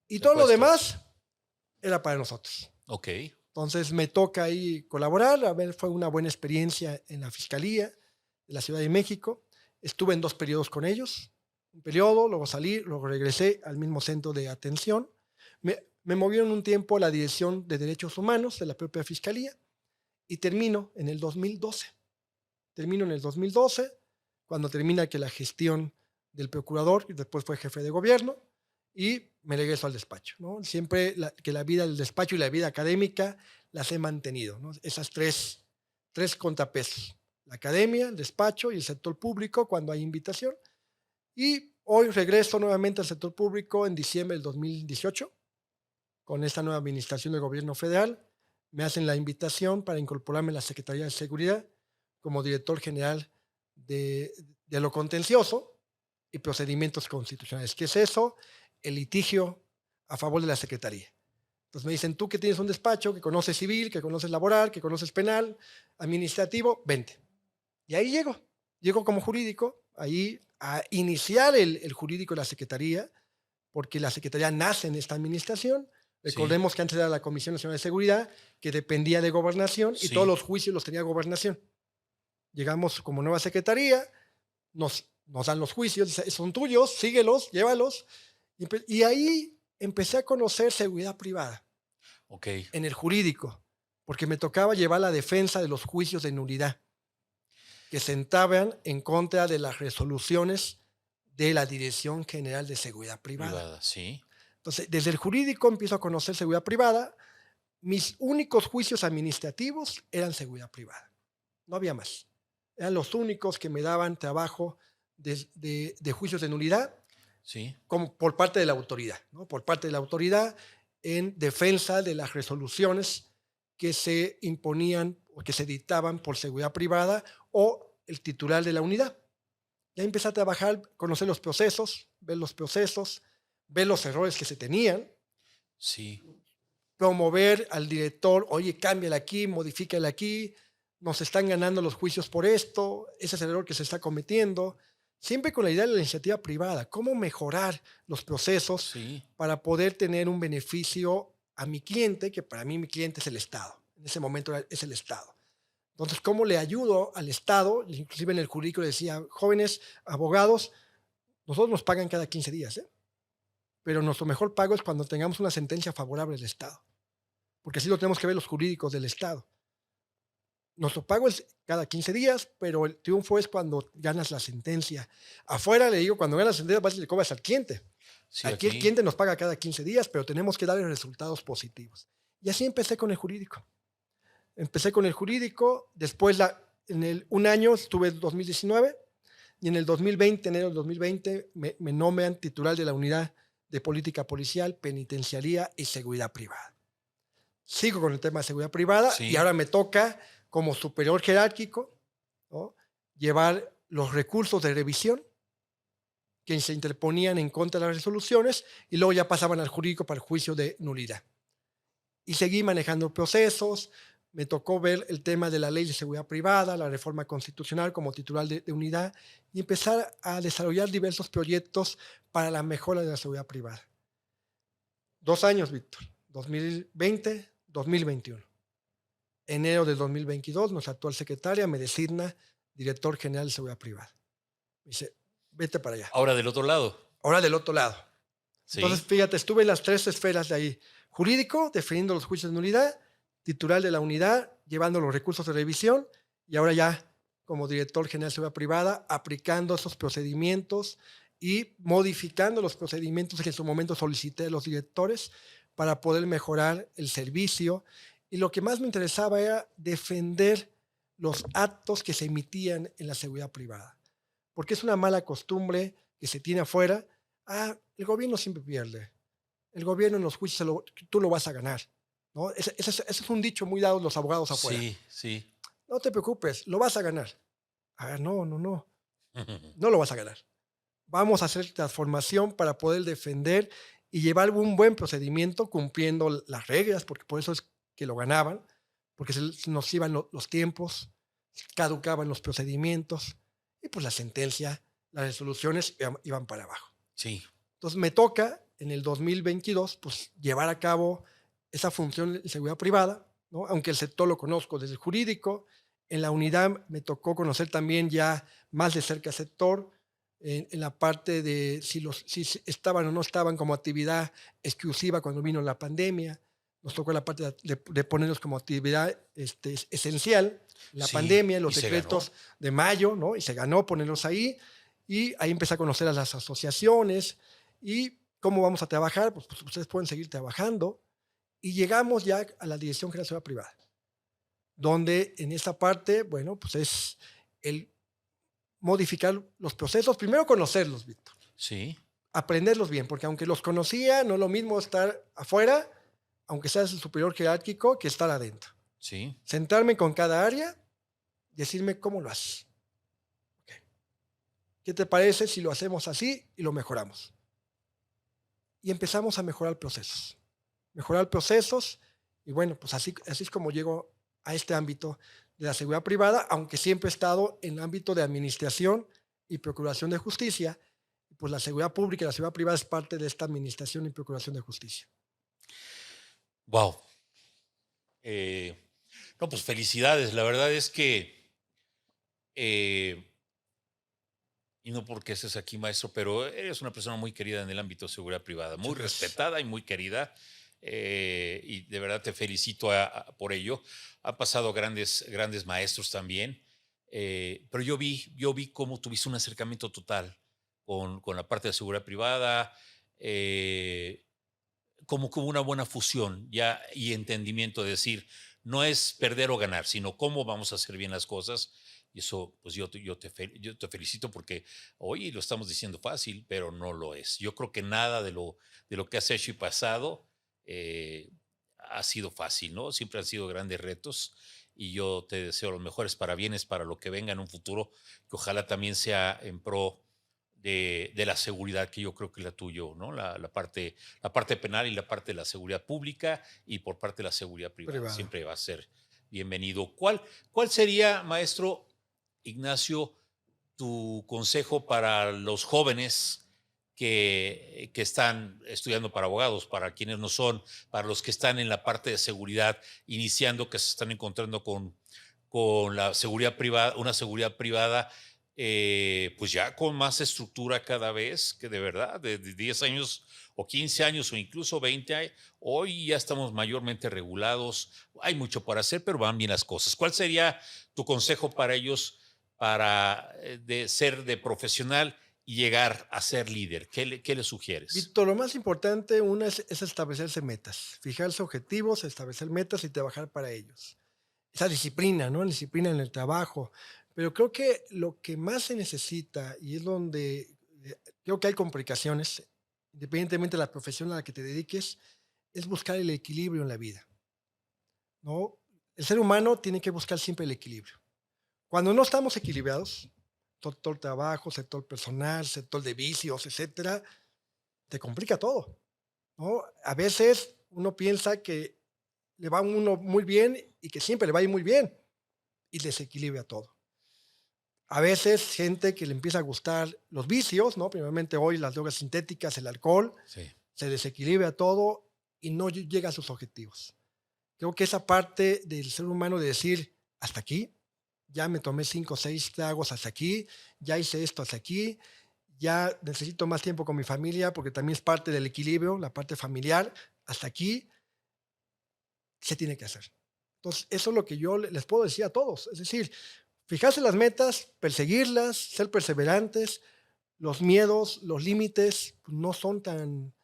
Y todo lo Secuestros. demás era para nosotros. Ok, Entonces me toca ahí colaborar, a ver, fue una buena experiencia en la Fiscalía de la Ciudad de México. Estuve en 2 periodos con ellos, un periodo, luego salí, luego regresé al mismo centro de atención. Me movieron un tiempo a la Dirección de Derechos Humanos de la propia Fiscalía y termino en el 2012. Termino en el 2012, cuando termina que la gestión del procurador, y después fue jefe de gobierno, y me regreso al despacho, ¿no? Siempre que la vida del despacho y la vida académica las he mantenido, ¿no? Esas tres contrapesos, la academia, el despacho y el sector público cuando hay invitación. Y hoy regreso nuevamente al sector público en diciembre del 2018 con esta nueva administración del gobierno federal. Me hacen la invitación para incorporarme a la Secretaría de Seguridad como director general de, de lo contencioso y procedimientos constitucionales. ¿Qué es eso? El litigio a favor de la Secretaría. Entonces me dicen, tú que tienes un despacho, que conoces civil, que conoces laboral, que conoces penal, administrativo, vente. Y ahí llego como jurídico, ahí a iniciar el jurídico de la Secretaría, porque la Secretaría nace en esta administración. sí, Recordemos que antes era la Comisión Nacional de Seguridad, que dependía de Gobernación y todos sí. los juicios los tenía Gobernación. Llegamos como nueva Secretaría, nos dan los juicios, son tuyos, síguelos, llévalos. Y ahí empecé a conocer seguridad privada Ok. en el jurídico, porque me tocaba llevar la defensa de los juicios de nulidad que sentaban en contra de las resoluciones de la Dirección General de Seguridad Privada. Privada, sí. Entonces, desde el jurídico empiezo a conocer seguridad privada. Mis únicos juicios administrativos eran seguridad privada. No había más. Eran los únicos que me daban trabajo de juicios de nulidad Sí. como por parte de la autoridad, ¿no? Por parte de la autoridad en defensa de las resoluciones que se imponían o que se dictaban por seguridad privada o el titular de la unidad. Ya empecé a trabajar, conocer los procesos, ver los errores que se tenían, Sí, promover al director, oye, cámbiale aquí, modifícale aquí, nos están ganando los juicios por esto, ese es el error que se está cometiendo. Siempre con la idea de la iniciativa privada, cómo mejorar los procesos sí, para poder tener un beneficio a mi cliente, que para mí mi cliente es el Estado. En ese momento es el Estado. Entonces, ¿cómo le ayudo al Estado? Inclusive en el currículo decía, jóvenes abogados, nosotros nos pagan cada 15 días, ¿eh? Pero nuestro mejor pago es cuando tengamos una sentencia favorable del Estado, porque así lo tenemos que ver los jurídicos del Estado. Nuestro pago es cada 15 días, pero el triunfo es cuando ganas la sentencia. Afuera le digo, cuando ganas la sentencia, vas y le cobras al cliente. sí, Aquí el aquí, cliente nos paga cada 15 días, pero tenemos que darle resultados positivos. Y así empecé con el jurídico. Empecé con el jurídico, después un año estuve en 2019 y en el 2020, enero del 2020, me nombran titular de la unidad de política policial, penitenciaría y seguridad privada. Sigo con el tema de seguridad privada y sí, ahora me toca, como superior jerárquico, ¿no?, llevar los recursos de revisión que se interponían en contra de las resoluciones y luego ya pasaban al jurídico para el juicio de nulidad. Y seguí manejando procesos, me tocó ver el tema de la ley de seguridad privada, la reforma constitucional como titular de unidad y empezar a desarrollar diversos proyectos para la mejora de la seguridad privada. 2 años, Víctor, 2020, 2021. Enero del 2022, nuestra actual secretaria me designa director general de seguridad privada. Me dice, vete para allá. ahora del otro lado, Ahora del otro lado. Entonces, sí, fíjate, estuve en las tres esferas de ahí. Jurídico, definiendo los juicios de nulidad, titular de la unidad, llevando los recursos de revisión, y ahora ya como director general de seguridad privada, aplicando esos procedimientos y modificando los procedimientos que en su momento solicité a los directores para poder mejorar el servicio. Y lo que más me interesaba era defender los actos que se emitían en la seguridad privada, porque es una mala costumbre que se tiene afuera. El gobierno siempre pierde. El gobierno en los juicios tú lo vas a ganar, ¿no? Ese es un dicho muy dado a los abogados afuera. sí, sí. No te preocupes, lo vas a ganar. No, no, no, no lo vas a ganar. Vamos a hacer transformación para poder defender y llevar un buen procedimiento cumpliendo las reglas, porque por eso es que lo ganaban, porque se nos iban los tiempos, caducaban los procedimientos y pues la sentencia, las resoluciones iban para abajo. Sí, Entonces me toca en el 2022 pues, llevar a cabo esa función de seguridad privada, ¿no? Aunque el sector lo conozco desde el jurídico. En la unidad me tocó conocer también ya más de cerca el sector, en la parte de si estaban o no estaban como actividad exclusiva cuando vino la pandemia. Nos tocó la parte de ponerlos como actividad esencial. La sí, pandemia, y los se ganó. decretos de mayo, ¿no? Y se ganó ponerlos ahí. Y ahí empecé a conocer a las asociaciones y cómo vamos a trabajar. Pues ustedes pueden seguir trabajando. Y llegamos ya a la Dirección General de Seguridad Privada, donde en esta parte, bueno, pues es el modificar los procesos, primero conocerlos, Víctor, Sí, aprenderlos bien, porque aunque los conocía, no es lo mismo estar afuera, aunque seas el superior jerárquico, que estar adentro. sí, Sentarme con cada área, decirme cómo lo haces. Ok. ¿Qué te parece si lo hacemos así y lo mejoramos? Y empezamos a mejorar procesos, y bueno, pues así es como llego a este ámbito de la seguridad privada, aunque siempre he estado en el ámbito de administración y procuración de justicia, pues la seguridad pública y la seguridad privada es parte de esta administración y procuración de justicia. wow. No, pues felicidades. La verdad es que, eh, y no porque estés aquí, maestro, pero eres una persona muy querida en el ámbito de seguridad privada, muy Muchas gracias. respetada y muy querida. Y de verdad te felicito por ello. Han pasado grandes maestros también. Pero yo vi cómo tuviste un acercamiento total con la parte de seguridad privada, eh, como que hubo una buena fusión ya y entendimiento de decir, no es perder o ganar, sino cómo vamos a hacer bien las cosas. Y eso, pues yo te felicito porque, oye, lo estamos diciendo fácil, pero no lo es. Yo creo que nada de lo que has hecho y pasado eh, ha sido fácil, ¿no? Siempre han sido grandes retos y yo te deseo los mejores parabienes para lo que venga en un futuro, que ojalá también sea en pro de la seguridad, que yo creo que es la tuyo, ¿no? La parte penal y la parte de la seguridad pública y por parte de la seguridad privada. Privada. Siempre va a ser bienvenido. ¿Cuál sería, maestro Ignacio, tu consejo para los jóvenes que están estudiando para abogados, para quienes no son, para los que están en la parte de seguridad, iniciando, que se están encontrando con la seguridad privada, una seguridad privada, pues ya con más estructura cada vez, que de verdad, de 10 años o 15 años o incluso 20, hoy ya estamos mayormente regulados, hay mucho por hacer, pero van bien las cosas. ¿Cuál sería tu consejo para ellos para de ser de profesional y llegar a ser líder? ¿Qué le sugieres? Víctor, lo más importante, una es establecerse metas, fijarse objetivos, establecer metas y trabajar para ellos. Esa disciplina, ¿no? Disciplina en el trabajo. Pero creo que lo que más se necesita, y es donde creo que hay complicaciones, independientemente de la profesión a la que te dediques, es buscar el equilibrio en la vida, ¿no? El ser humano tiene que buscar siempre el equilibrio. Cuando no estamos equilibrados, sector trabajo, sector personal, sector de vicios, etcétera, te complica todo, ¿no? A veces uno piensa que le va a uno muy bien y que siempre le va a ir muy bien y desequilibra todo. A veces gente que le empieza a gustar los vicios, ¿no? Primeramente hoy las drogas sintéticas, el alcohol, Sí. se desequilibra todo y no llega a sus objetivos. Creo que esa parte del ser humano de decir, hasta aquí, ya me tomé 5 o 6 tragos hasta aquí, ya hice esto hasta aquí, ya necesito más tiempo con mi familia porque también es parte del equilibrio, la parte familiar, hasta aquí se tiene que hacer. Entonces, eso es lo que yo les puedo decir a todos. Es decir, fijarse las metas, perseguirlas, ser perseverantes, los miedos, los límites pues, no son tan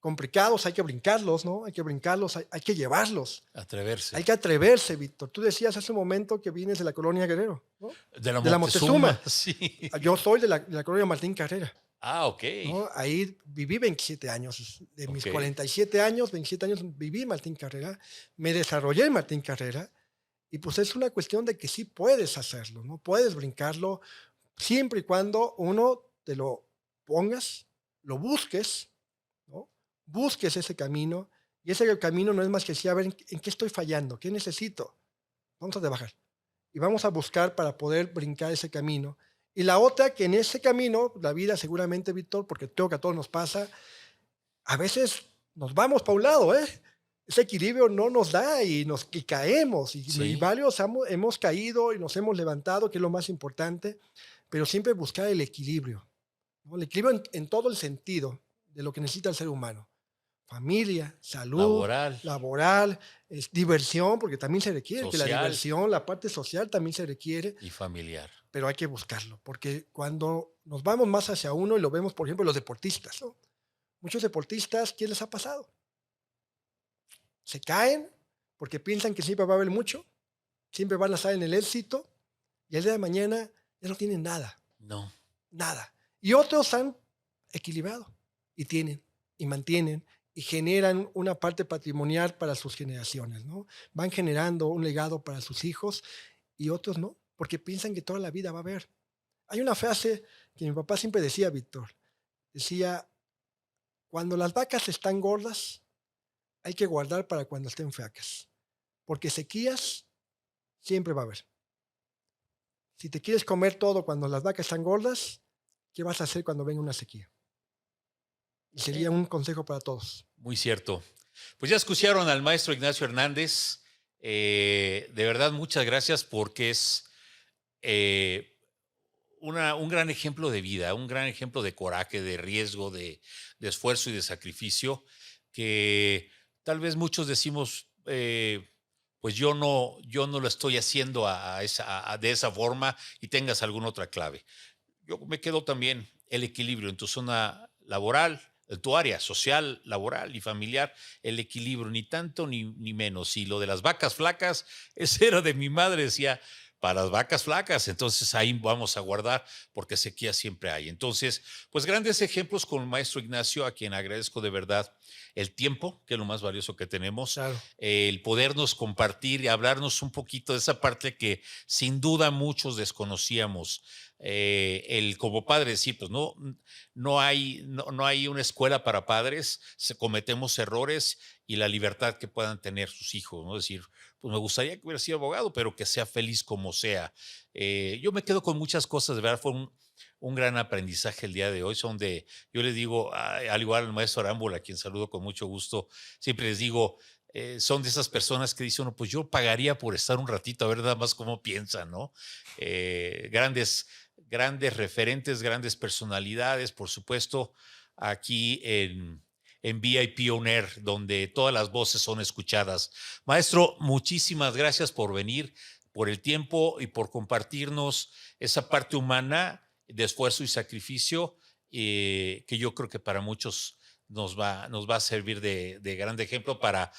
complicados, hay que brincarlos, ¿no? Hay que brincarlos, hay que llevarlos. Atreverse. Hay que atreverse, Víctor. Tú decías hace un momento que vienes de la colonia Guerrero, ¿no? De la De la Moctezuma, Moctezuma. sí. Yo soy de la colonia Martín Carrera, Ah, ok, ¿no? Ahí viví 27 años. De mis ok. 47 años, 27 años viví en Martín Carrera, me desarrollé en Martín Carrera y pues es una cuestión de que sí puedes hacerlo, ¿no? Puedes brincarlo siempre y cuando uno te lo pongas, lo busques, ¿no? Busques ese camino y ese camino no es más que decir, a ver, ¿en qué estoy fallando? ¿Qué necesito? Vamos a trabajar y vamos a buscar para poder brincar ese camino. Y la otra, que en ese camino, la vida seguramente, Víctor, porque creo que a todos nos pasa, a veces nos vamos para un lado, ¿eh? Ese equilibrio no nos da y caemos, y Sí, varios hemos caído y nos hemos levantado, que es lo más importante, pero siempre buscar el equilibrio, ¿no? El equilibrio en todo el sentido de lo que necesita el ser humano. Familia, salud, laboral laboral, diversión, porque también se requiere que la social diversión, la parte social también se requiere, y familiar. pero hay que buscarlo, porque cuando nos vamos más hacia uno y lo vemos, por ejemplo, los deportistas, ¿no? Muchos deportistas, ¿qué les ha pasado? Se caen porque piensan que siempre va a haber mucho, siempre van a estar en el éxito y el día de mañana ya no tienen nada, No, nada. Y otros han equilibrado y tienen y mantienen y generan una parte patrimonial para sus generaciones, ¿no? Van generando un legado para sus hijos y otros no, porque piensan que toda la vida va a haber. Hay una frase que mi papá siempre decía, Víctor, decía, cuando las vacas están gordas, hay que guardar para cuando estén flacas, porque sequías siempre va a haber. Si te quieres comer todo cuando las vacas están gordas, ¿qué vas a hacer cuando venga una sequía? Y sería un consejo para todos. muy cierto. Pues ya escucharon al maestro Ignacio Hernández. De verdad, muchas gracias porque es eh, un gran ejemplo de vida, un gran ejemplo de coraje, de riesgo, de esfuerzo y de sacrificio, que tal vez muchos decimos, pues yo no lo estoy haciendo de esa forma y tengas alguna otra clave. Yo me quedo también el equilibrio en tu zona laboral, en tu área social, laboral y familiar, el equilibrio, ni tanto ni menos. Y lo de las vacas flacas, ese era de mi madre, decía, para las vacas flacas. Entonces ahí vamos a guardar porque sequía siempre hay. Entonces, pues grandes ejemplos con el maestro Ignacio, a quien agradezco de verdad el tiempo, que es lo más valioso que tenemos, Claro. el podernos compartir y hablarnos un poquito de esa parte que sin duda muchos desconocíamos. El como padre decir, pues no hay una escuela para padres, cometemos errores y la libertad que puedan tener sus hijos, ¿no? Es decir, pues me gustaría que hubiera sido abogado, pero que sea feliz como sea. Yo me quedo con muchas cosas, de verdad fue un gran aprendizaje el día de hoy, son de, yo les digo, al igual al maestro Arámbula, a quien saludo con mucho gusto, siempre les digo, son de esas personas que dicen, bueno, pues yo pagaría por estar un ratito a ver nada más cómo piensan, ¿no? Grandes referentes, grandes personalidades, por supuesto, aquí en VIP On Air, donde todas las voces son escuchadas. Maestro, muchísimas gracias por venir, por el tiempo y por compartirnos esa parte humana de esfuerzo y sacrificio que yo creo que para muchos nos va a servir de gran ejemplo para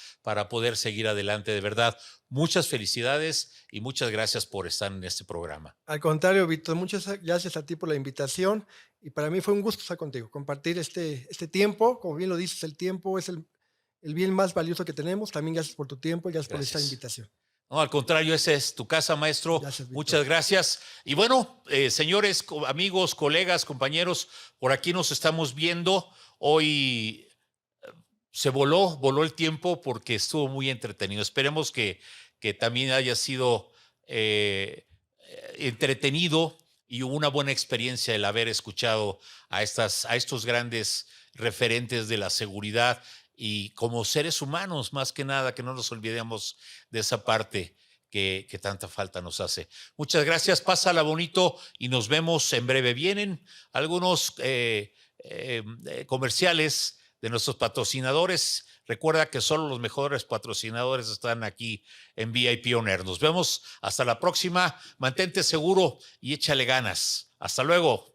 poder seguir adelante. De verdad, muchas felicidades y muchas gracias por estar en este programa. Al contrario, Víctor, muchas gracias a ti por la invitación y para mí fue un gusto estar contigo, compartir este tiempo, como bien lo dices, el tiempo es el bien más valioso que tenemos. También gracias por tu tiempo y gracias por esta Gracias. invitación. No, al contrario, esa es tu casa, maestro. Gracias, Víctor. Muchas gracias. Y bueno, señores, amigos, colegas, compañeros, por aquí nos estamos viendo. Hoy voló el tiempo porque estuvo muy entretenido. Esperemos que también haya sido entretenido y hubo una buena experiencia el haber escuchado a estos grandes referentes de la seguridad y como seres humanos, más que nada, que no nos olvidemos de esa parte que tanta falta nos hace. Muchas gracias, pásala bonito y nos vemos en breve. Vienen algunos comerciales de nuestros patrocinadores. Recuerda que solo los mejores patrocinadores están aquí en VIP On Air. Nos vemos hasta la próxima. Mantente seguro y échale ganas. Hasta luego.